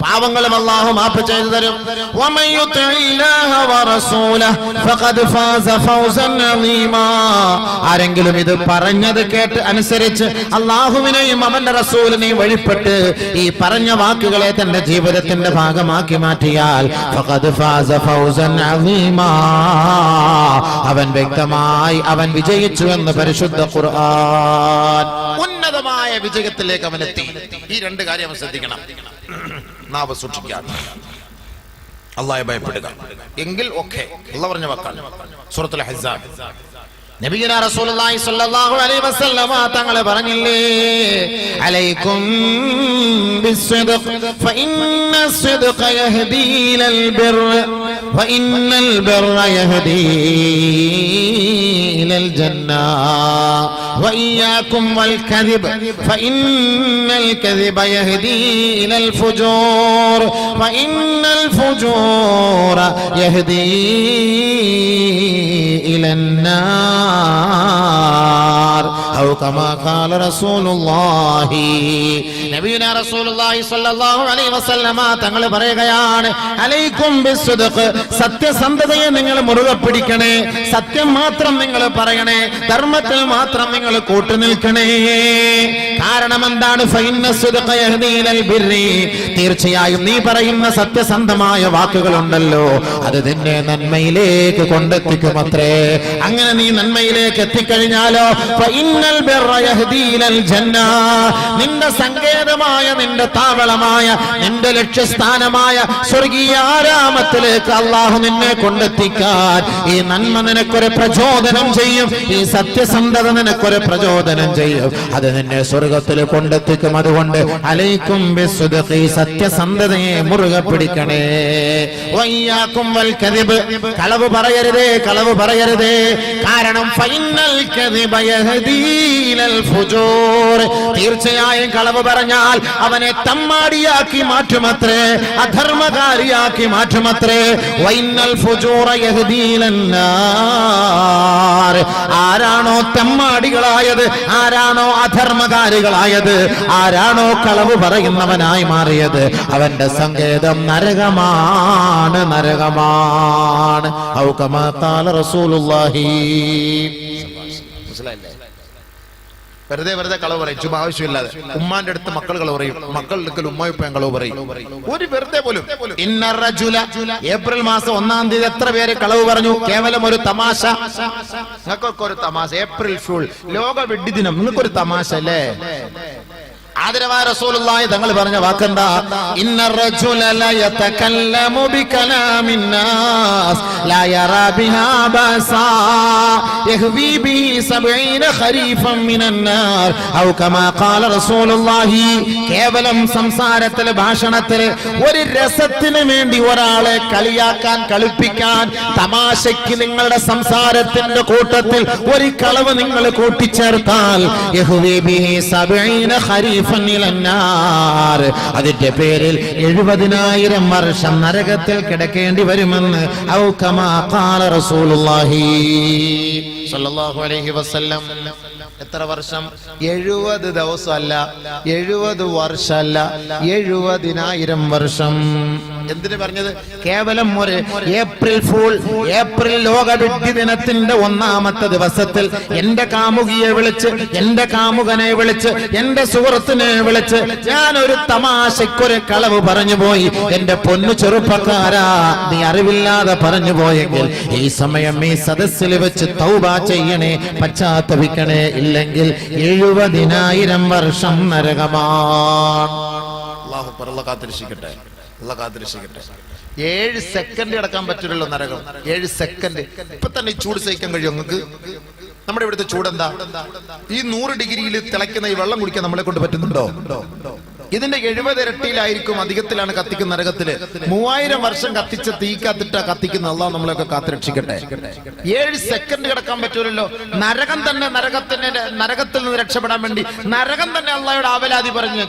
പാവങ്ങളും അല്ലാഹു മാപ്പ് ചെയ്തു തരും. ആരെങ്കിലും ഇത് പറഞ്ഞത് കേട്ട് അനുസരിച്ച് അല്ലാഹുവിനെയും അവന്റെ റസൂലിനെയും വഴിപ്പെട്ട് ഈ പറഞ്ഞ വാക്കുകളെ തന്റെ ജീവിതത്തിന്റെ ഭാഗമാക്കി മാറ്റിയാൽ അവൻ വ്യക്തമായി അവൻ വിജയിച്ചു എന്ന് പരിശുദ്ധ ഖുർആൻ. ഉന്നതമായ വിജയത്തിലേക്ക് അവൻ എത്തി. ഈ രണ്ട് കാര്യം ശ്രദ്ധിക്കണം. നാവ് സൂക്ഷിക്കാൻ, അല്ലാഹയെ ഭയപ്പെടുക, എങ്കിൽ ഓക്കെ. അല്ലാഹു പറഞ്ഞ വാക്കാണ് സൂറത്തുൽ അഹ്സാബ്. നബിയുനാ റസൂലുള്ളാഹി സ്വല്ലല്ലാഹു അലൈഹി വസല്ലമ തങ്ങളെ പറഞ്ഞില്ലേ, അലൈക്കും ബിസ്സിദ്ഖ് ഫഇന്ന സിദ്ഖ യഹ്ദീ ഇലൽ ബിർർ വഇന്നൽ ബിർറ യഹ്ദീ ഇലൽ ജന്ന വഇയ്യാകും വൽ കദിബ് ഫഇന്നൽ കദിബ യഹ്ദീ ഇലൽ ഫുജൂർ വഇന്നൽ ഫുജൂറ യഹ്ദീ ഇലൻ നാർ ഔ കമാ ഖാല റസൂലുള്ളാഹി. നബിയുനാ റസൂലുള്ളാഹി സ്വല്ലല്ലാഹു അലൈഹി വസല്ലമ തങ്ങൾ പറയുകയാണ്, അലൈക്കും ബിസ്സിദ്ഖ്, സത്യസന്ധതയെ നിങ്ങൾ മുറുകെ പിടിക്കണേ, സത്യം മാത്രം നിങ്ങൾ പറയണേ, ധർമ്മത്തിൽ മാത്രം നിങ്ങൾ കൂട്ടുനിൽക്കണേ. കാരണം എന്താണ്? ഫഇന്ന സിദ്ഖ യഹ്ദീ ഇലൽ ബിർരി, തീർച്ചയായും നീ പറയുന്ന സത്യസന്ധമായ വാക്കുകളുണ്ടല്ലോ അത് നിന്നെ നന്മയിലേക്ക് കൊണ്ടെത്തിക്കുമത്രേ. അങ്ങനെ നീ നന്മയിലേക്ക് എത്തിക്കഴിഞ്ഞാലോ ഫഇന്നൽ ബിർറ യഹ്ദീ ഇലൽ ജന്ന, നിന്റെ സങ്കേതമായ, നിന്റെ താവളമായ, നിന്റെ ലക്ഷ്യസ്ഥാനമായ സ്വർഗീയ ആരാമത്തിലേക്ക് അല്ലാഹു നിന്നെ കൊണ്ടെത്തിക്കാൻ ഈ നന്മ നിനക്കൊരു പ്രചോദനം ചെയ്യും, ഈ സത്യസന്ധത നിനക്കൊരു പ്രചോദനം ചെയ്യും, അത് നിന്നെ സ്വർഗത്തിൽ കൊണ്ടെത്തിക്കും. അതുകൊണ്ട് അലൈക്കും ബിസ്സിദ്ഖി, സത്യസന്ധതയെ മുറുകെ പിടിക്കണേ. വയ്യാക്കും വൽ കദിബ്, കളവ് പറയരുതേ, കളവ് പറയരുതേ. കാരണം ഫഇന്നൽ കദിബ യഹ്ദീ ഇലൽ ഫുജൂർ, തീർച്ചയായും കളവ് പറഞ്ഞാൽ അവനെ തമ്മാടിയാക്കി മാറ്റുമത്രേ, അധർമ്മകാരിയാക്കി മാറ്റുമത്രേ. വഇന്നൽ ഫുജൂറ യഹ്ദീ ഇലൻ നാർ, ആരാണോ തമ്മാടികളായത്, ആരാണോ അധർമ്മകാരികളായത്, ആരാണോ കളവ് പറയുന്നവനായി മാറിയത്, അവന്റെ സങ്കേതം നരകമാണ്, നരകമാണ്. ഔ കമാ ഖാല റസൂലുള്ളാഹി. മനസ്സിലായില്ലേ? വെറുതെ വെറുതെ കളവ് പറയും, ചുമ്മാ ആവശ്യമില്ലാതെ. ഉമ്മാന്റെ അടുത്ത് മക്കൾ കളവ് പറയും, മക്കളുടെ അടുക്കൽ ഉമ്മയുപ്പയും കളവ് പറയും. ഒരു വെറുതെ പോലും. ഏപ്രിൽ മാസം 1-ാം തീയതി എത്ര പേര് കളവ് പറഞ്ഞു? കേവലം ഒരു തമാശ. നിങ്ങൾക്കൊക്കെ ഒരു തമാശ. ഏപ്രിൽ ഫൂൾ, ലോക വെഡ്ഡി ദിനം, നിങ്ങൾക്കൊരു തമാശ അല്ലേ? ആദരവായ റസൂലുള്ളാഹി തങ്ങൾ പറഞ്ഞ വാക്കെന്താ? ഇന്നർ റജുല ലാ യതകല്ലമു ബികലാമിൻ നാസ് ലാ യറാ ബിഹാ ബസാ യഹ്വി ബിഹി 70 ഖരീഫൻ മിനൻ നാർ ഔ കമാ ഖാല റസൂലുള്ളാഹി. കേവലം സംസാരത്തിൽ, ഭാഷണത്തിൽ ഒരു രസത്തിന് വേണ്ടി ഒരാളെ കളിയാക്കാൻ, കളിപ്പിക്കാൻ, തമാശയ്ക്ക് നിങ്ങളുടെ സംസാരത്തിന്റെ കൂട്ടത്തിൽ ഒരു കളവ് നിങ്ങൾ കൂട്ടിച്ചേർത്താൽ യഹ്വി ബിഹി 70 ഖരീഫൻ അതിന്റെ പേരിൽ 70,000 വർഷം നരകത്തിൽ കിടക്കേണ്ടി വരുമെന്ന് ഔ കമാ ഖാല റസൂലുള്ളാഹി സല്ലല്ലാഹു അലൈഹി വസല്ലം എത്ര വർഷം? 70 ദിവസമല്ല, 70 വർഷമല്ല, 70,000 വർഷം. എന്തിനു പറഞ്ഞത്? കേവലം ഒരു ഏപ്രിൽ ഫൂൾ, ഏപ്രിൽ ലോക വിഡ്ഢി ദിനത്തിന്റെ 1-ാമത്തെ ദിവസത്തിൽ എന്റെ കാമുകിയെ വിളിച്ച്, എന്റെ കാമുകനെ വിളിച്ച്, എന്റെ സുഹൃത്തിനെ വിളിച്ച് ഞാനൊരു തമാശക്കൊരു കളവ് പറഞ്ഞു പോയി. എന്റെ പൊന്നു ചെറുപ്പക്കാരാ, നീ അറിവില്ലാതെ പറഞ്ഞു പോയെങ്കിൽ ഈ സമയം ഈ സദസ്സിൽ വെച്ച് തൗബ ചെയ്യണേ, പശ്ചാത്തപിക്കണേ. ഇല്ലെങ്കിൽ 70,000 വർഷം നരകമാണ്. അല്ലാഹു അല്ലാഹു കാത്തിരക്ഷിക്കട്ടെ, അല്ലാഹു കാത്തിരക്ഷിക്കട്ടെ. 7 സെക്കൻഡ് കിടക്കാൻ പറ്റില്ലല്ലോ നരകം. 7 സെക്കൻഡ്. ഇപ്പൊ തന്നെ ഈ ചൂട് സഹിക്കാൻ കഴിയും നിങ്ങൾക്ക്? നമ്മുടെ ഇവിടുത്തെ ചൂടെന്താ? ഈ 100 ഡിഗ്രിയിൽ തിളയ്ക്കുന്ന ഈ വെള്ളം കുടിക്കാൻ നമ്മളെ കൊണ്ട് പറ്റുന്നുണ്ടോ? ഇതിന്റെ 70 ഇരട്ടിയിലായിരിക്കും, അധികത്തിലാണ് കത്തിക്കുന്ന നരകത്തില്. 3000 വർഷം കത്തിച്ച തീ കത്തിട്ടാ കത്തിക്കുന്ന. അല്ലാഹു നമ്മളെയൊക്കെ കാത്തുരക്ഷിക്കട്ടെ. 7 സെക്കൻഡ് കിടക്കാൻ പറ്റൂലല്ലോ. നരകം തന്നെ, നരകത്തിൽ നിന്ന് രക്ഷപ്പെടാൻ വേണ്ടി നരകം തന്നെ അള്ളാഹുടെ ആവലാതി പറഞ്ഞു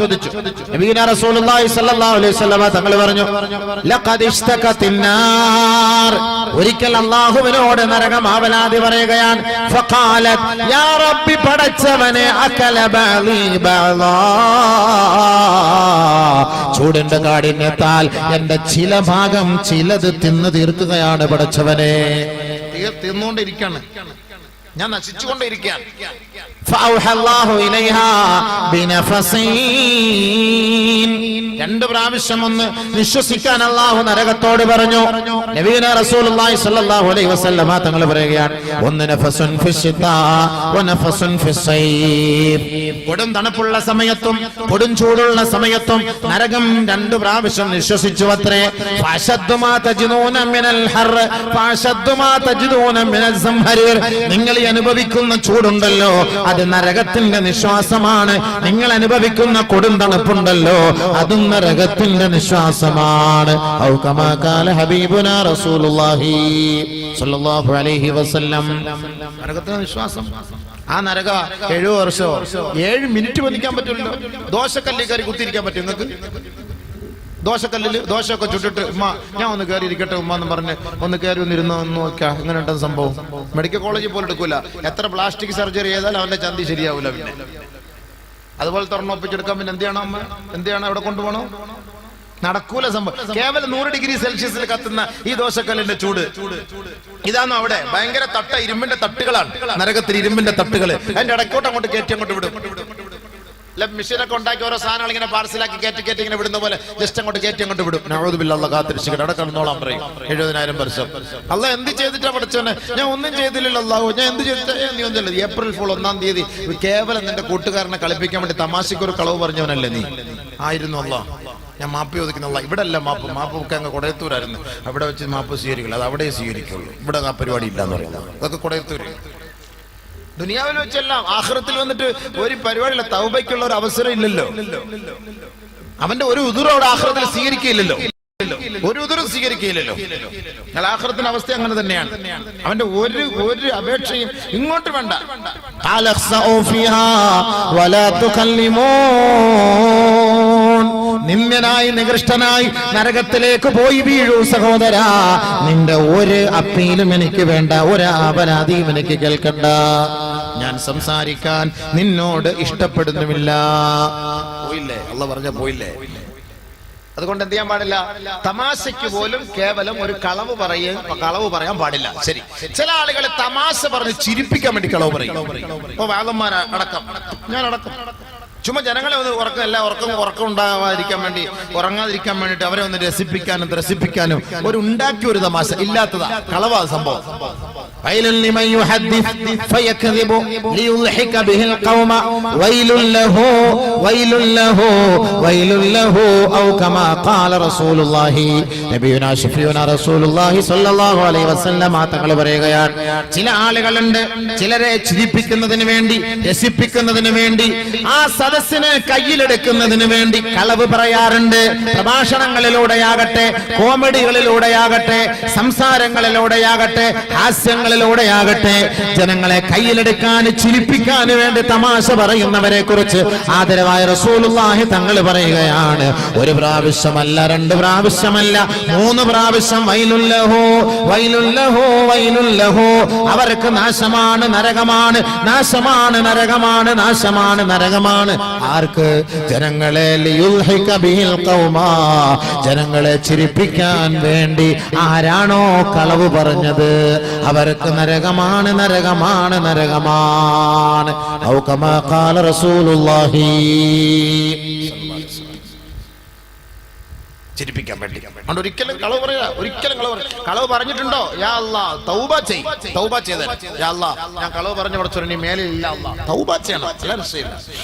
ചോദിച്ചു. നബിയുനാ റസൂലുള്ളാഹി സ്വല്ലല്ലാഹു അലൈഹി വസല്ലം തങ്ങൾ പറഞ്ഞു, ലഖദ് ഇഷ്തഖത്തിന്നാർ. ഒരിക്കൽ അല്ലാഹുവിനോട് നരകം ആവലാതി പറയുകയാണ്. ഫഖാലത് യാ റബ്ബി, പടച്ചവനെ, അകല ബഅലി ബഅലാ. ചൂടിന്റെ കാഠിന്യത്താൽ എന്റെ ചില ഭാഗം ചിലത് തിന്നു തീർക്കുകയാണ് പടച്ചവനെ. തിന്നുകൊണ്ടിരിക്കാണ്, ഞാൻ നശിച്ചുകൊണ്ടിരിക്കുകയാണ്. രണ്ട് പ്രാവശ്യം ഒന്ന് നിശ്വസിക്കാൻ അല്ലാഹു നരകത്തോട് പറഞ്ഞു. നബിയുനാ റസൂലുള്ളാഹി സ്വല്ലല്ലാഹു അലൈഹി വസല്ലം തങ്ങൾ പറയുകയാണ്, ഒന്ന് നഫസുൻ ഫിശ്ശിതാ വ നഫസുൻ ഫിസ്സൈർ. കൊടും തണുപ്പുള്ള സമയത്തും കൊടും ചൂടുള്ള സമയത്തും നരകം 2 പ്രാവശ്യം നിശ്വസിച്ചു അത്രേ. ഫഅശദ്ദു മാ തജിദൂന മിനൽ ഹർ ഫഅശദ്ദു മാ തജിദൂന മിനൽ സംഹരീർ. നിങ്ങൾ അനുഭവിക്കുന്ന ചൂടുണ്ടല്ലോ, അത് നരകത്തിന്റെ നിശ്വാസമാണ്. നിങ്ങൾ അനുഭവിക്കുന്ന കൊടും തണുപ്പുണ്ടല്ലോ, അതും നരകത്തിന്റെ നിശ്വാസമാണ്. ഔ കമാ ഖാല ഹബീബുനാ റസൂലുള്ളാഹി സ്വല്ലല്ലാഹു അലൈഹി വസല്ലം. നരകത്തിന്റെ നിശ്വാസം. ആ നരക 7 വർഷമോ 7 മിനിറ്റ് വന്നിക്കാൻ പറ്റില്ലല്ലോ. ദോശക്കല്ലിൽ കയറി കുത്തിയിരിക്കാൻ പറ്റും നിങ്ങൾക്ക്? ദോശക്കല്ലില് ദോശയൊക്കെ ചുട്ടിട്ട് ഉമ്മ ഞാൻ ഒന്ന് കയറി ഇരിക്കട്ടെ ഉമ്മ എന്ന് പറഞ്ഞ് ഒന്ന് കയറി ഒന്നിരുന്ന് ഒന്ന് നോക്കാം, എങ്ങനെ ഉണ്ടെന്ന് സംഭവം? മെഡിക്കൽ കോളേജിൽ പോലും എടുക്കൂല. എത്ര പ്ലാസ്റ്റിക് സർജറി ചെയ്താലും അവന്റെ ചന്തി ശരിയാവൂല. പിന്നെ അതുപോലെ തുറന്നൊപ്പിച്ചെടുക്കാൻ പിന്നെ എന്ത് ചെയ്യണം? അമ്മ എന്ത് ചെയ്യണം? അവിടെ കൊണ്ടുപോകണോ? നടക്കൂല സംഭവം. കേവലം 100 ഡിഗ്രി സെൽഷ്യസിൽ കത്തുന്ന ഈ ദോശക്കല്ലിന്റെ ചൂട് ഇതാണോ അവിടെ? ഭയങ്കര ഇരുമ്പിന്റെ തട്ടുകളാണ് നരകത്തിൽ, ഇരുമ്പിന്റെ തട്ടുകൾ. അതിന്റെ ഇടയ്ക്കോട്ട് അങ്ങോട്ട് കയറ്റി അങ്ങോട്ട് വിടും. മിഷീനൊക്കെ ഉണ്ടാക്കി ഓരോ സാധനങ്ങൾ ഇങ്ങനെ പാർസലാക്കി കയറ്റി ഇങ്ങനെ വിടുന്ന പോലെ ജസ്റ്റ് അങ്ങോട്ട് കയറ്റി അങ്ങോട്ട് വിടും. നഊദു ബില്ലാഹ്, അല്ലാഹു കാത്തിരക്ഷിക്കട്ടെ. അവിടെ കടന്നോളാൻ പറയും. 70,000 വർഷം. അല്ലാഹ് എന്ത് ചെയ്തിട്ടാ പഠിച്ചോനെ? ഞാൻ ഒന്നും ചെയ്തില്ലല്ലോ അല്ലാഹു. ഞാൻ എന്ത് ചെയ്തിട്ടാ? നീ ഒന്നും. ഏപ്രിൽ ഫുൾ 1-ാം തീയതി കേവലം നിന്റെ കൂട്ടുകാരനെ കളിപ്പിക്കാൻ വേണ്ടി തമാശയ്ക്ക് ഒരു കളവ് പറഞ്ഞവനല്ലേ നീ? ആയിരുന്നു അല്ലാഹ്. ഞാൻ മാപ്പ് ചോദിക്കുന്ന ഇവിടെ അല്ല മാപ്പ് ഒക്കെ അങ്ങ് കൊടയത്തൂരായിരുന്നു. അവിടെ വെച്ച് മാപ്പ് സ്വീകരിക്കില്ല, അത് അവിടെ സ്വീകരിക്കുള്ളൂ. ഇവിടെ ആ പരിപാടി ഇല്ലാന്ന് പറയുന്നത്. അതൊക്കെ കൊടയത്തൂര്. ദുനിയാവിൽ വെച്ചെല്ലാം. ആഖിറത്തിൽ വന്നിട്ട് ഒരു പരിപാടിയില്ല. തൗബയ്ക്കുള്ള ഒരു അവസരം ഇല്ലല്ലോ. അവന്റെ ഒരു ഉദുറും അവിടെ ആഖിറത്തിൽ സ്വീകരിക്കില്ലല്ലോ. ഒരു ഉദുറും സ്വീകരിക്കില്ലല്ലോ. ആഖിറത്തിന്റെ അവസ്ഥ അങ്ങനെ തന്നെയാണ്. അവന്റെ ഒരു അപേക്ഷയും ഇങ്ങോട്ട് വേണ്ട. നിന്ദ്യനായി നികൃഷ്ടനായി നരകത്തിലേക്ക് പോയി വീഴൂ സഹോദരാ. നിന്റെ ഒരു അപ്പീലും എനിക്ക് വേണ്ട, ഒരു അപരാധിയും എനിക്ക് കേൾക്കണ്ട. ഞാൻ സംസാരിക്കാൻ നിന്നോട് ഇഷ്ടപ്പെടുന്നുമില്ല. പോയില്ലേ? അല്ലാഹു പറഞ്ഞ പോയില്ലേ? അതുകൊണ്ട് എന്ത് ചെയ്യാൻ പാടില്ല? തമാശയ്ക്ക് പോലും കേവലം ഒരു കളവ് പറയാൻ പാടില്ല. ശരി, ചില ആളുകൾ തമാശ പറഞ്ഞ് ചിരിപ്പിക്കാൻ വേണ്ടി കളവ് പറയും. ഇപ്പൊ വാദന്മാർ അടക്കം, ഞാൻ അടക്കം, ചുമ്മാ ജനങ്ങളെ ഒന്ന് ഉറക്കം ഉണ്ടാവാതിരിക്കാൻ വേണ്ടി, ഉറങ്ങാതിരിക്കാൻ വേണ്ടിട്ട് അവരെ ഒന്ന് രസിപ്പിക്കാനും ത്രസിപ്പിക്കാനും ഒരു ഉണ്ടാക്കിയ ഒരു തമാശ ഇല്ലാത്തതാ, കളവാ സംഭവം. ويل لمن يحدث فيكذب ليضحك به القوم ويل له أو كما قال رسول الله നബിയുനാ ശഫീഉനാ റസൂലുള്ളാഹി സ്വല്ലല്ലാഹു അലൈഹി വസല്ലം തങ്ങൾ പറയുകയാണ്, ചില ആളുകളുണ്ട് ചിലരെ ചിരിപ്പിക്കുന്നതിന് വേണ്ടി, രസിപ്പിക്കുന്നതിന് വേണ്ടി ആ സദസ്സിനെ കയ്യിലെടുക്കുന്നതിന് വേണ്ടി കളവ് പറയാറുണ്ട്. പ്രഭാഷണങ്ങളിലൂടെയാകട്ടെ, കോമഡികളിലൂടെയാകട്ടെ, സംസാരങ്ങളിലൂടെയാകട്ടെ, ഹാസ്യങ്ങളിലൂടെയാകട്ടെ, ജനങ്ങളെ കയ്യിലെടുക്കാൻ, ചിരിപ്പിക്കാൻ വേണ്ടി തമാശ പറയുന്നവരെ കുറിച്ച് ആദരവായ റസൂലുള്ളാഹി തങ്ങൾ പറയുകയാണ്, ഒരു പ്രാവശ്യമല്ല, 2 പ്രാവശ്യമല്ല, 3 പ്രാവശ്യം വൈലുല്ലഹു വൈലുല്ലഹു വൈലുല്ലഹു, അവർക്ക് നാശമാണ്, നരകമാണ്, നാശമാണ്, നരകമാണ്, നാശമാണ്, നരകമാണ്. ആർക്ക്? ജനങ്ങളെ ലിയുൽഹിക ബിഹിൽ ഖൗമാ, ജനങ്ങളെ ചിരിപ്പിക്കാൻ വേണ്ടി ആരാണോ കളവ് പറഞ്ഞത് അവർക്ക് നരകമാണ്, നരകമാണ്, നരകമാണ്. ഔ കമാ ഖാല റസൂലുള്ളാഹി, ചിരിപ്പിക്കാൻ വേണ്ടി. അതുകൊണ്ട് ഒരിക്കലും കളവ് പറയാ, ഒരിക്കലും കളവ് പറഞ്ഞിട്ടുണ്ടോ? യാ അല്ലാഹ് തൗബ ചെയ്, തൗബ ചെയ്ത യാ അല്ലാഹ് ഞാൻ കളവ് പറഞ്ഞു പഠിച്ചു, ഇനി മേലിൽ ഇല്ല അല്ലാഹ്, തൗബ ചെയ്യണം.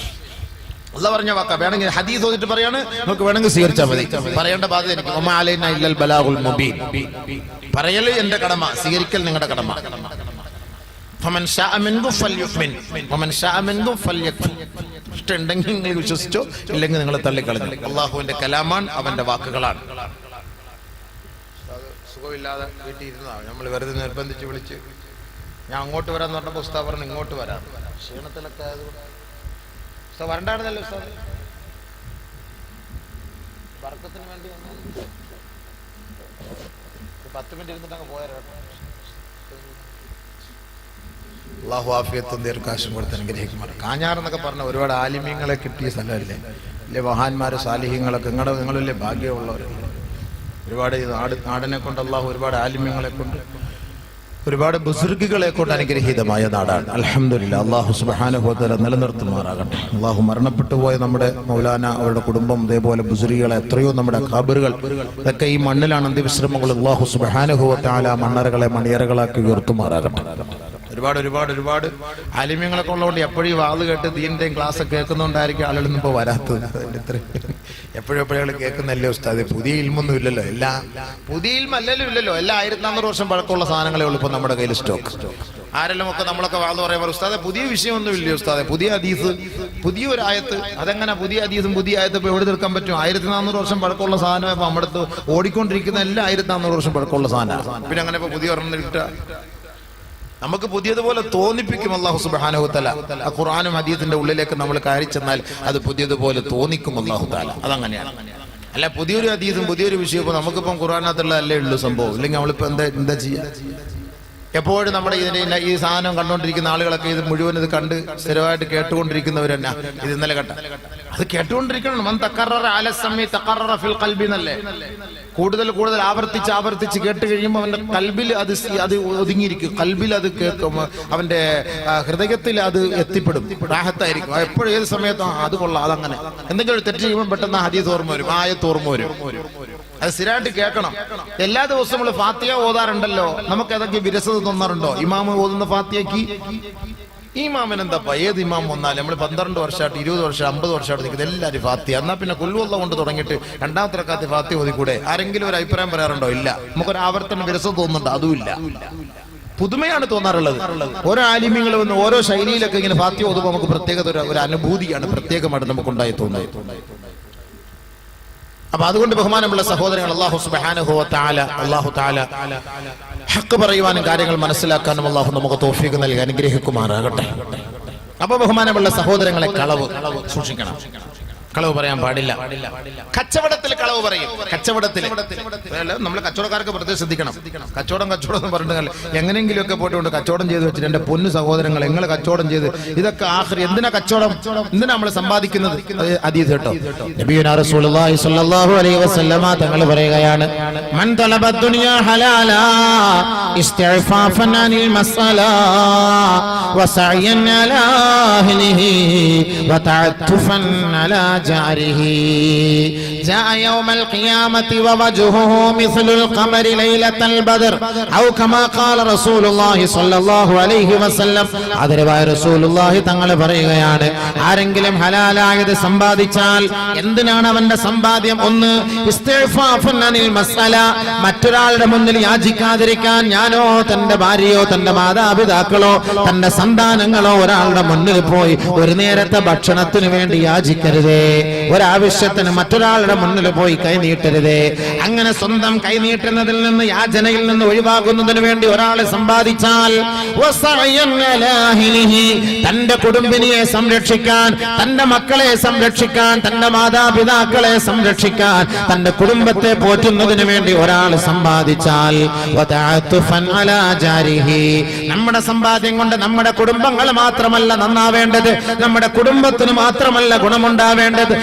അല്ലാഹ് പറഞ്ഞ വാക്ക വേണമെങ്കിൽ ഹദീസ് ഓതിട്ട് പറയാണ്, നമുക്ക് വേണമെങ്കിൽ സ്വീകരിച്ചാൽ മതി. പറയേണ്ട ബാധ്യത എനിക്ക്. വമാ അലൈനാ ഇല്ലൽ ബലാഗുൽ മുബീൻ. പറയൽ എന്റെ കടമ, സ്വീകരിക്കൽ നിങ്ങളുടെ കടമ. ഫമൻ ശാഅ മിൻകും ഫൽയുമിൻ വമൻ ശാഅ മിൻകും ഫൽയക്ഫുർ. ഇഷ്ടമുണ്ടെങ്കിൽ നിങ്ങൾ വിശ്വസിച്ചോ, ഇല്ലെങ്കിൽ നിങ്ങൾ തള്ളിക്കളഞ്ഞു. അള്ളാഹുവിന്റെ കലാമാണ്, അവന്റെ വാക്കുകളാണ്. സുഖമില്ലാതെ വീട്ടിൽ ഇരുന്നതാണ്, നമ്മൾ വെറുതെ നിർബന്ധിച്ച് വിളിച്ച് ഞാൻ അങ്ങോട്ട് വരാന്ന് പറഞ്ഞപ്പോൾ ഉസ്താദ് പറഞ്ഞു ഇങ്ങോട്ട് വരാം. ക്ഷീണത്തിലൊക്കെ ആയതുകൊണ്ട് ഉസ്താദ് വരണ്ടായിരുന്നല്ലോ. ഉസ്താദ് വർക്കത്തിന് വേണ്ടി 10 മിനിറ്റ് ഇരുന്നിട്ട് അങ്ങ് പോയാലോ. അള്ളാഹു ആഫിയത്തും ദീർഘായുസ്സും കൊടുത്ത് അനുഗ്രഹിക്കുമാർ. കാഞ്ഞാർ എന്നൊക്കെ പറഞ്ഞ ഒരുപാട് ആലിമ്യങ്ങളെ കിട്ടിയ സ്ഥലമല്ലേ, അല്ലെ? മഹാന്മാര് സാലിഹ്യങ്ങളൊക്കെ നിങ്ങളല്ലേ ഭാഗ്യമുള്ളവരല്ലേ? ഒരുപാട് നാടിനെ കൊണ്ട് അള്ളാഹു ഒരുപാട് ആലിമ്യങ്ങളെ കൊണ്ട്, ഒരുപാട് ബുസുർഗുകളെ കൊണ്ട് അനുഗ്രഹീതമായ നാടാണ്. അൽഹംദുലില്ലാഹ്. അള്ളാഹു സുബ്ഹാനഹു വ തആല നിലനിർത്തുമാറാകട്ടെ. അള്ളാഹു മരണപ്പെട്ടു പോയ നമ്മുടെ മൗലാന, അവരുടെ കുടുംബം, അതേപോലെ ബുസുർഗുകളെ, എത്രയോ നമ്മുടെ ഖബറുകൾ ഇതൊക്കെ ഈ മണ്ണിലാണ് അന്ത്യവിശ്രമങ്ങൾ. അള്ളാഹു സുബ്ഹാനഹു വ തആല മണ്ണറകളെ മണിയറകളാക്കി ഉയർത്തുമാറാകട്ടെ. ഒരുപാട് ആലിമ്യങ്ങളൊക്കെ ഉള്ളതുകൊണ്ട് എപ്പോഴും വാത് കേട്ട് ദീനിന്റെയും ക്ലാസ് ഒക്കെ കേൾക്കുന്നുണ്ടായിരിക്കും ആളുകളൊന്നും ഇപ്പോൾ വരാത്തത്. എപ്പോഴും കേൾക്കുന്നല്ലേ ഉസ്താദ്? പുതിയ ഇൽമൊന്നും ഇല്ലല്ലോ, എല്ലാം പുതിയ ഇൽമല്ലല്ലോ ഇല്ലല്ലോ, എല്ലാം 1400 വർഷം പഴക്കമുള്ള സാധനങ്ങളേ ഉള്ളൂ ഇപ്പൊ നമ്മുടെ കയ്യിൽ സ്റ്റോക്ക്. ആരെല്ലാം ഒക്കെ നമ്മളൊക്കെ വാത് പറയുമ്പോൾ ഉസ്താദെ പുതിയ വിഷയമൊന്നും ഇല്ലേ ഉസ്താദെ? പുതിയ ഹദീസ്, പുതിയ ഒരു ആയത്ത്, അതെങ്ങനെ പുതിയ ഹദീസും പുതിയ ആയത്ത് ഇപ്പൊ എവിടെ തീർക്കാൻ പറ്റും? 1400 വർഷം പഴക്കമുള്ള സാധനം ഇപ്പൊ നമ്മുടെ അടുത്ത് ഓടിക്കൊണ്ടിരിക്കുന്ന എല്ലാം 1400 വർഷം പഴക്കമുള്ള സാധനമാണ്. പിന്നെ അങ്ങനെ ഇപ്പൊ പുതിയ ഒരെണ്ണം കിട്ടുക? നമുക്ക് പുതിയതുപോലെ തോന്നിപ്പിക്കും അല്ലാഹു സുബ്ഹാനഹു വ തആല. ആ ഖുർആനും ഹദീസിന്റെ ഉള്ളിലേക്ക് നമ്മൾ കയറി ചെന്നാൽ അത് പുതിയതുപോലെ തോന്നിക്കും അല്ലാഹു തആല. അതങ്ങനെയാണ്. അല്ല പുതിയൊരു ഹദീസും പുതിയൊരു വിഷയവും നമുക്കിപ്പം ഖുർആനകത്തുള്ള അല്ലേ ഉള്ളൂ സംഭവം. ഇല്ലെങ്കിൽ നമ്മളിപ്പോ എന്താ ചെയ്യുക? എപ്പോഴും നമ്മുടെ ഇതിന്റെ ഈ സാധനം കണ്ടുകൊണ്ടിരിക്കുന്ന ആളുകളൊക്കെ ഇത് മുഴുവൻ ഇത് കണ്ട് സ്ഥിരമായിട്ട് കേട്ടുകൊണ്ടിരിക്കുന്നവർ തന്നെ ഇത് ഇന്നലെ കണ്ട അത് കേട്ടുകൊണ്ടിരിക്കണം. മൻ തഖററ അല സമി തഖററ ഫിൽ ഖൽബി എന്നല്ലേ? കൂടുതൽ ആവർത്തിച്ച് കേട്ട് കഴിയുമ്പോൾ അവന്റെ കൽബിൽ അത് ഒതുങ്ങിയിരിക്കും. കൽബിൽ അത് കേൾക്കും, അവന്റെ ഹൃദയത്തിൽ അത് എത്തിപ്പെടും, റാഹത്തായിരിക്കും. എപ്പോഴും ഏത് സമയത്തും അത് കൊള്ളാം, അതങ്ങനെ. എന്തെങ്കിലും തെറ്റ് ചെയ്യുമ്പോൾ പെട്ടെന്ന് ഹദീസ് ഓർമ്മ വരും, ആയത്ത് ഓർമ്മ വരും. അത് സ്ഥിരമായിട്ട് കേൾക്കണം. എല്ലാ ദിവസവും നമ്മൾ ഫാത്തിഹ ഓതാറുണ്ടല്ലോ, നമുക്ക് ഏതൊക്കെ വിരസത തോന്നാറുണ്ടോ? ഇമാമ് ഓതുന്ന ഫാത്തിഹയ്ക്ക് ഇമാമിന് എന്താ? ഏത് ഇമാം വന്നാലും നമ്മൾ 12 വർഷമായിട്ട് 20 വർഷം 50 വർഷമായിട്ട് നിൽക്കുന്നത് എല്ലാവരും ഫാത്തിഹ. എന്നാ പിന്നെ കുൽഹുവല്ല കൊണ്ട് തുടങ്ങിയിട്ട് 2ാമത്തെ റക്അത്ത് ഫാത്തിഹ ഓതിക്കൂടെ? ആരെങ്കിലും ഒരു അഭിപ്രായം പറയാറുണ്ടോ? ഇല്ല. നമുക്കൊരു ആവർത്തന വിരസത തോന്നുന്നുണ്ടോ? അതുമില്ല. പുതുമയാണ് തോന്നാറുള്ളത്. ഓരോ ആലിമ്യങ്ങൾ വന്ന് ഓരോ ശൈലിയിലൊക്കെ ഇങ്ങനെ ഫാത്തിഹ ഓതുമ്പോൾ നമുക്ക് പ്രത്യേകത ഒരു അനുഭൂതിയാണ് പ്രത്യേകമായിട്ട് നമുക്ക് ഉണ്ടായി തോന്നുന്നത്. അപ്പൊ അതുകൊണ്ട് ബഹുമാനമുള്ള സഹോദരങ്ങൾ, അല്ലാഹു സുബ്ഹാനഹു വ തആല ഹഖ് പറയുവാനും കാര്യങ്ങൾ മനസ്സിലാക്കാനും അല്ലാഹു നമുക്ക് തൗഫീഖ് നൽകി അനുഗ്രഹിക്കുമാറാകട്ടെ. അപ്പൊ ബഹുമാനമുള്ള സഹോദരങ്ങളെ, കളവ് സൂക്ഷിക്കണം. കളവ് പറയാൻ പാടില്ല. കച്ചവടത്തിൽ കളവ് പറയും. കച്ചവടത്തിൽ നമ്മൾ കച്ചവടക്കാർക്ക് പ്രത്യേകം ശ്രദ്ധിക്കണം. കച്ചവടം എന്ന് പറഞ്ഞാൽ എങ്ങനെയെങ്കിലും ഒക്കെ പോയിട്ട് കച്ചവടം ചെയ്ത് വെച്ചിട്ട് എന്റെ പൊന്നു സഹോദരങ്ങൾ, നിങ്ങൾ കച്ചവടം ചെയ്ത് ഇതൊക്കെ ആഖിർ എന്തിനാ കച്ചവടം? എന്തിനാ നമ്മൾ സമ്പാദിക്കുന്നത്? ഹദീസ് കേട്ടോ, നബിയുനാ റസൂലുള്ളാഹി സ്വല്ലല്ലാഹു അലൈഹി വസല്ലമ തങ്ങൾ പറയുകയാണ്, മൻ തലബ ദുനിയ ഹലാലാ ഇസ്തിഅഫാഫൻ അനിൽ മസ്അലാ വസഅയൻ അലാ അഹ്ലിഹി വതഅത്തുഫൻ അലാ جاره جاء يوم القيامة ووجهه مثل القمر ليلة البدر أو كما قال رسول الله صلى الله عليه وسلم. ആദരവായ റസൂലുള്ളാഹി തങ്ങൾ പറയുകയാണ്, ആരെങ്കിലും ഹലാലായത് സമ്പാദിച്ചാൽ എന്തിനാണ് അവന്റെ സമ്പാദ്യം? ഒന്ന്, ഇസ്തിഗ്ഫാഫുൻ അനിൽ മസ്അല, മറ്റൊരാളുടെ മുന്നിൽ യാചിക്കാതിരിക്കാൻ. ഞാനോ തന്റെ ഭാര്യയോ തന്റെ മാതാപിതാക്കളോ തന്റെ സന്താനങ്ങളോ ഒരാളുടെ മുന്നിൽ പോയി ഒരു നേരത്തെ ഭക്ഷണത്തിന് വേണ്ടി യാചിക്കരുതേ, ഒരാവശ്യത്തിന് മറ്റൊരാളുടെ മുന്നിൽ പോയി കൈനീട്ടരുതേ. അങ്ങനെ സ്വന്തം കൈനീട്ടുന്നതിൽ നിന്ന്, യാചനയിൽ നിന്ന് ഒഴിവാകുന്നതിന് വേണ്ടി ഒരാൾ സമ്പാദിച്ചാൽ തന്റെ കുടുംബിനിയെ സംരക്ഷിക്കാൻ, തന്റെ മക്കളെ സംരക്ഷിക്കാൻ, തന്റെ മാതാപിതാക്കളെ സംരക്ഷിക്കാൻ, തന്റെ കുടുംബത്തെ പോറ്റുന്നതിന് വേണ്ടി ഒരാൾ സമ്പാദിച്ചാൽ നമ്മുടെ സമ്പാദ്യം കൊണ്ട് നമ്മുടെ കുടുംബങ്ങൾ മാത്രമല്ല നന്നാവേണ്ടത്, നമ്മുടെ കുടുംബത്തിന് മാത്രമല്ല ഗുണമുണ്ടാവേണ്ടത്.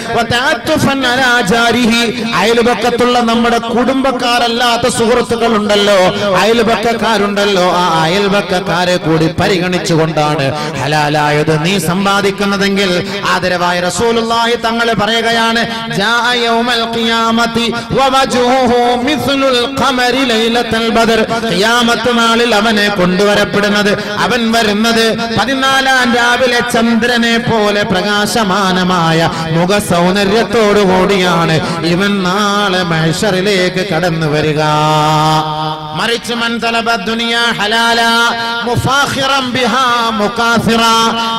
അയൽപക്കത്തുള്ള നമ്മുടെ കുടുംബക്കാരല്ലാത്ത സുഹൃത്തുക്കൾ ഉണ്ടല്ലോ, അയൽപക്കക്കാരുണ്ടല്ലോ, ആ അയൽപക്കക്കാരെ കൂടി പരിഗണിച്ചുകൊണ്ടാണ് ഹലാലായത് നീ സമ്പാദിക്കുന്നതെങ്കിൽ ആദരവായ റസൂലുള്ളാഹി തങ്ങൾ പറയുകയാണ്, ജാഅ യൗമൽ ഖിയാമത്തി വവജ്ഹുഹു മിസ്ലുൽ ഖമരി ലൈലത്തുൽ ബദർ. ഖിയാമത്ത് നാളിൽ അവനെ കൊണ്ടുവരപ്പെടുന്നത്, അവൻ വരുന്നത് 14-ാം രാവിലെ ചന്ദ്രനെ പോലെ പ്രകാശമാനമായ മുഖ സൗന്ദര്യത്തോടു കൂടിയാണ് ഇവൻ നാളെ മഹ്ശറിലേക്ക് കടന്നു വരിക. മറിച്ച് മൻ തലബ ദുനിയ ഹലാല മുഫാഖിറൻ ബിഹാ മുകാസിറ,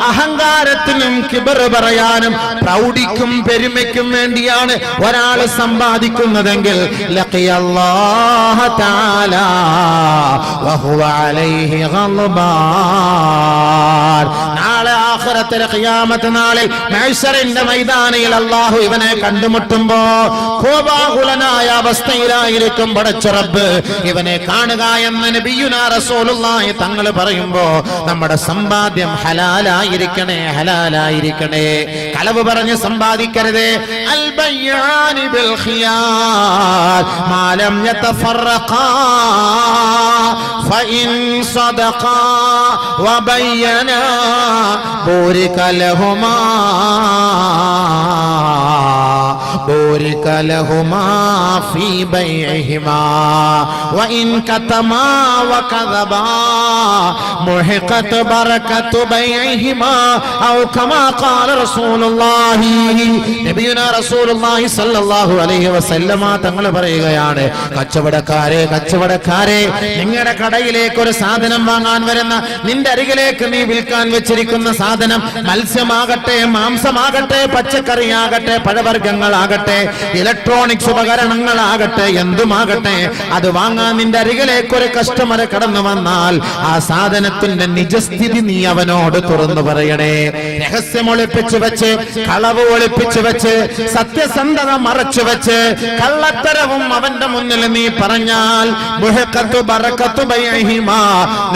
അഹങ്കാരത്തിനും കിബർ പറയാനും പ്രൗഢിക്കും പെരുമയ്ക്കും വേണ്ടിയാണ് ഒരാൾ സമ്പാദിക്കുന്നതെങ്കിൽ ലഖിയല്ലാഹ തആല വഹുവ അലൈഹി ഗളബാൻ. നാളെ ആഖിറത്തിലെ ഖിയാമത്ത് നാളിൽ മഹ്ശറിന്റെ മൈതാനിയിൽ അല്ലാഹു ഇവനെ കണ്ടുമുട്ടുമ്പോ കോപാകുലനായ അവസ്ഥയിലായിരിക്കും പടച്ച റബ്ബ് ഇവനെ കാണുക എന്ന് നബിയുനാ റസൂലുള്ളാഹി തങ്ങൾ പറയുമ്പോ നമ്മുടെ സമ്പാദ്യം ഹലാലായിരിക്കണേ, ഹലാലായിരിക്കണേ. കളവ് പറഞ്ഞ് സമ്പാദിക്കരുതേ. അൽ ബയ്യാനി ബിൽ ഖിയാർ മാ ലം യതഫറഖാ ഫഇൻ സദഖാ വബയ്യനാ ബൂരിക ലഹുമാ بورك لهما في بيعهما وإن كتما وكذبا محقت بركة بيعهما أو كما قال رسول الله. നബിയുനാ റസൂലുള്ളാഹി സ്വല്ലല്ലാഹു അലൈഹി വസല്ലമ തങ്ങൾ പറയുകയാണ്, കച്ചവടക്കാരെ നിങ്ങളുടെ കടയിലേക്ക് ഒരു സാധനം വാങ്ങാൻ വരുന്ന, നിന്റെ അരികിലേക്ക് നീ വിൽക്കാൻ വെച്ചിരിക്കുന്ന സാധനം മത്സ്യമാകട്ടെ, മാംസമാകട്ടെ, പച്ചക്കറിയാകട്ടെ, പഴവർഗ്ഗങ്ങളാകട്ടെ, ഇലക്ട്രോണിക്സ് ഉപകരണങ്ങളാകട്ടെ, എന്തുമാകട്ടെ, അത് വാങ്ങാൻ നിന്റെ അരികിലേക്ക് ഒരു കസ്റ്റമർ കടന്നു വന്നാൽ ആ സാധനത്തിന്റെ നിജസ്ഥിതി നീ അവനോട് തുറന്നു പറയണേ. രഹസ്യം ഒളിപ്പിച്ചു വെച്ച്, കളവ് ഒളിപ്പിച്ചു വെച്ച്, സത്യസന്ധത മറച്ചു വെച്ച്, കള്ളത്തരവും അവന്റെ മുന്നിൽ നീ പറഞ്ഞാൽ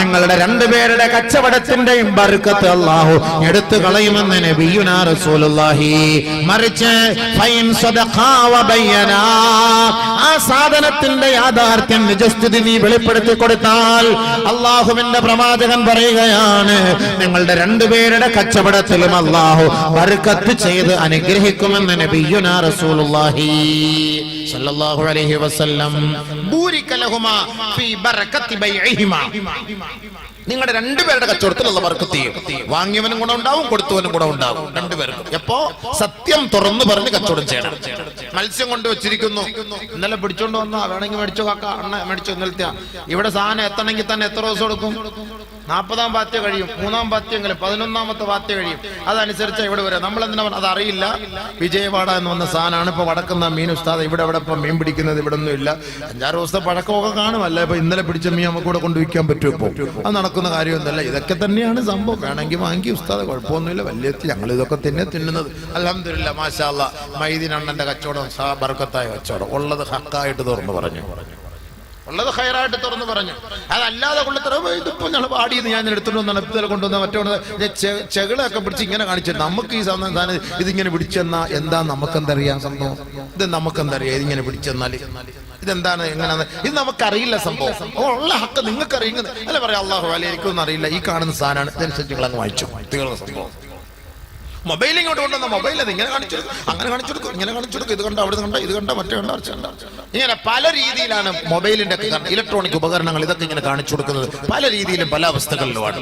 നിങ്ങളുടെ രണ്ടുപേരുടെ കച്ചവടത്തിന്റെയും ബർക്കത്ത് അല്ലാഹു എടുത്തു കളയുമെന്ന് നബിയുനാ റസൂലുള്ളാഹി. മറിച്ച് ആ സാധനത്തിന്റെ യാഥാർത്ഥ്യം, നിജസ്ഥിതി നീ വെളിപ്പെടുത്തി കൊടുത്താൽ അല്ലാഹുവിന്റെ പ്രവാചകൻ പറയുകയാണ്, നിങ്ങളുടെ രണ്ടുപേരുടെ കച്ചവടത്തിലും അല്ലാഹു ബർക്കത്ത് ചെയ്ത് അനുഗ്രഹിക്കുമെന്ന് നബിയുനാ റസൂലുള്ളാഹി സല്ലല്ലാഹു അലൈഹി വസല്ലം. ബൂരിക ലഹുമാ ഫീ ബറകത്തി ബൈഇഹിമാ. നിങ്ങളുടെ രണ്ടുപേരുടെ കച്ചവടത്തിൽ അല്ലാഹു ബർക്കത്ത് ചെയ്യും. വാങ്ങിയവനും ഗുണം ഉണ്ടാവും, കൊടുത്തവനും ഗുണം ഉണ്ടാവും, രണ്ടുപേർക്കും. എപ്പോ സത്യം തുറന്നു പറഞ്ഞ് കച്ചവടം ചെയ്യണം. മത്സ്യം കൊണ്ട് വെച്ചിരിക്കുന്നു, ഇന്നലെ പിടിച്ചോണ്ട് വന്നാ വേണമെങ്കിൽ മേടിച്ചോ കാക്ക, അണ്ണ മേടിച്ചോ, ഇന്നലത്തെ ഇവിടെ സാധനം എത്തണമെങ്കിൽ തന്നെ എത്ര ദിവസം എടുക്കും? 40-ാം പാത്യ കഴിയും, 3-ാം പാത്യമെങ്കിലും 11-ാമത്തെ പാത്യ കഴിയും. അതനുസരിച്ച് ഇവിടെ വരാം. നമ്മളെന്തിനാ അത് അറിയില്ല. വിജയവാഡ എന്ന് വന്ന സാധനമാണ് ഇപ്പൊ വടക്കുന്ന മീൻ ഉസ്താദ്. ഇവിടെ ഇപ്പൊ മീൻ പിടിക്കുന്നത് ഇവിടെ ഒന്നും ഇല്ല. 5-6 ദിവസത്തെ പഴക്കമൊക്കെ കാണുമല്ല. ഇപ്പൊ ഇന്നലെ പിടിച്ച മീൻ നമുക്ക് ഇവിടെ കൊണ്ടുവയ്ക്കാൻ പറ്റും. ഇപ്പൊ അത് നടക്കുന്ന കാര്യമൊന്നുമല്ല. ഇതൊക്കെ തന്നെയാണ് സംഭവം. വേണമെങ്കിൽ വാങ്ങി ഉസ്താദ്, കുഴപ്പമൊന്നുമില്ല. വലിയ ഞങ്ങൾ ഇതൊക്കെ തന്നെ തിന്നുന്നത്. അൽഹംദുലില്ലാ മാഷാ അല്ലാഹ്. മൈദീൻ അണ്ണന്റെ കച്ചവടം ബർക്കത്തായ കച്ചവടം, ഉള്ളത് ഹക്കായിട്ട് തുറന്നു പറഞ്ഞു, ഉള്ളത് ഹൈറായിട്ട് തുറന്നു പറഞ്ഞു. അതല്ലാതെ ഇതിപ്പോ ഞങ്ങൾ പാടിയത് ഞാൻ എടുത്തിട്ട് വന്നാണ് ഇപ്പത്തെ കൊണ്ടുവന്ന മറ്റോ ചെകളൊക്കെ പിടിച്ച് ഇങ്ങനെ കാണിച്ചു. നമുക്ക് ഈ സാധനം ഇതിങ്ങനെ പിടിച്ചെന്നാ എന്താ നമുക്കെന്തറിയാം സംഭവം? ഇത് നമുക്കെന്തറിയാം ഇതിങ്ങനെ പിടിച്ചെന്നാല് ഇതെന്താണ്, എങ്ങനെയാന്ന് ഇത് നമുക്കറിയില്ല സംഭവം. ഉള്ള ഹക്ക് നിങ്ങൾക്ക് അറിയുന്നത് അല്ല പറയാം. അല്ലാഹു അലൈഹി എനിക്കൊന്നും അറിയില്ല, ഈ കാണുന്ന സാധനമാണ്, ഇതനുസരിച്ച് നിങ്ങൾ അങ്ങ് വായിച്ചു തീർന്ന സംഭവം. മൊബൈൽ ഇങ്ങോട്ട് കൊണ്ടുവന്ന മൊബൈൽ അത് ഇങ്ങനെ കാണിച്ചു കൊടുക്കും, അങ്ങനെ കാണിച്ചു കൊടുക്കും, ഇങ്ങനെ കാണിച്ചു കൊടുക്കും, ഇത് കണ്ട അവിടെ കണ്ട, ഇത് കണ്ട മറ്റേ കണ്ട അർച്ച കണ്ട, ഇങ്ങനെ പല രീതിയിലാണ് മൊബൈലിന്റെ ഇലക്ട്രോണിക് ഉപകരണങ്ങൾ ഇതൊക്കെ ഇങ്ങനെ കാണിച്ചു കൊടുക്കുന്നത്. പല രീതിയിലും പല അവസ്ഥകളിലുമാണ്.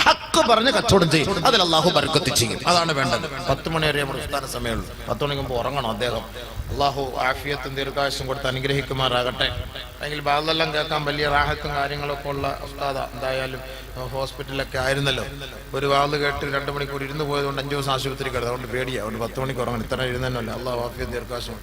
ഹക്ക് പറഞ്ഞ് കച്ചവടം ചെയ്യും, അതിൽ അള്ളാഹു ബർക്കത്ത് ചെയ്യും. അതാണ് വേണ്ടത്. 10 മണി വരെ നമ്മുടെ ഉസ്താന സമയമുള്ളൂ. 10 മണിക്ക് മുമ്പ് ഉറങ്ങണം അദ്ദേഹം. അള്ളാഹു ആഫിയത്തും ദീർഘായുസ്സും കൊടുത്ത് അനുഗ്രഹിക്കുമാറാകട്ടെ. അല്ലെങ്കിൽ ബാധെല്ലാം കേൾക്കാൻ വലിയ റാഹത്തും കാര്യങ്ങളൊക്കെ ഉള്ള ഉസ്താദ. എന്തായാലും ഹോസ്പിറ്റലൊക്കെ ആയിരുന്നല്ലോ. ഒരു വാത് കേട്ട് 2 മണിക്കൂർ ഇരുന്ന് പോയതുകൊണ്ട് 5 ദിവസം ആശുപത്രി കിടന്നു. അതുകൊണ്ട് പേടിയാണ്. അതുകൊണ്ട് 10 മണിക്ക് ഉറങ്ങണം. ഇത്ര ഇരുന്നല്ലോ. അള്ളാഹു ആഫിയത്ത് ദീർഘായുസ്സും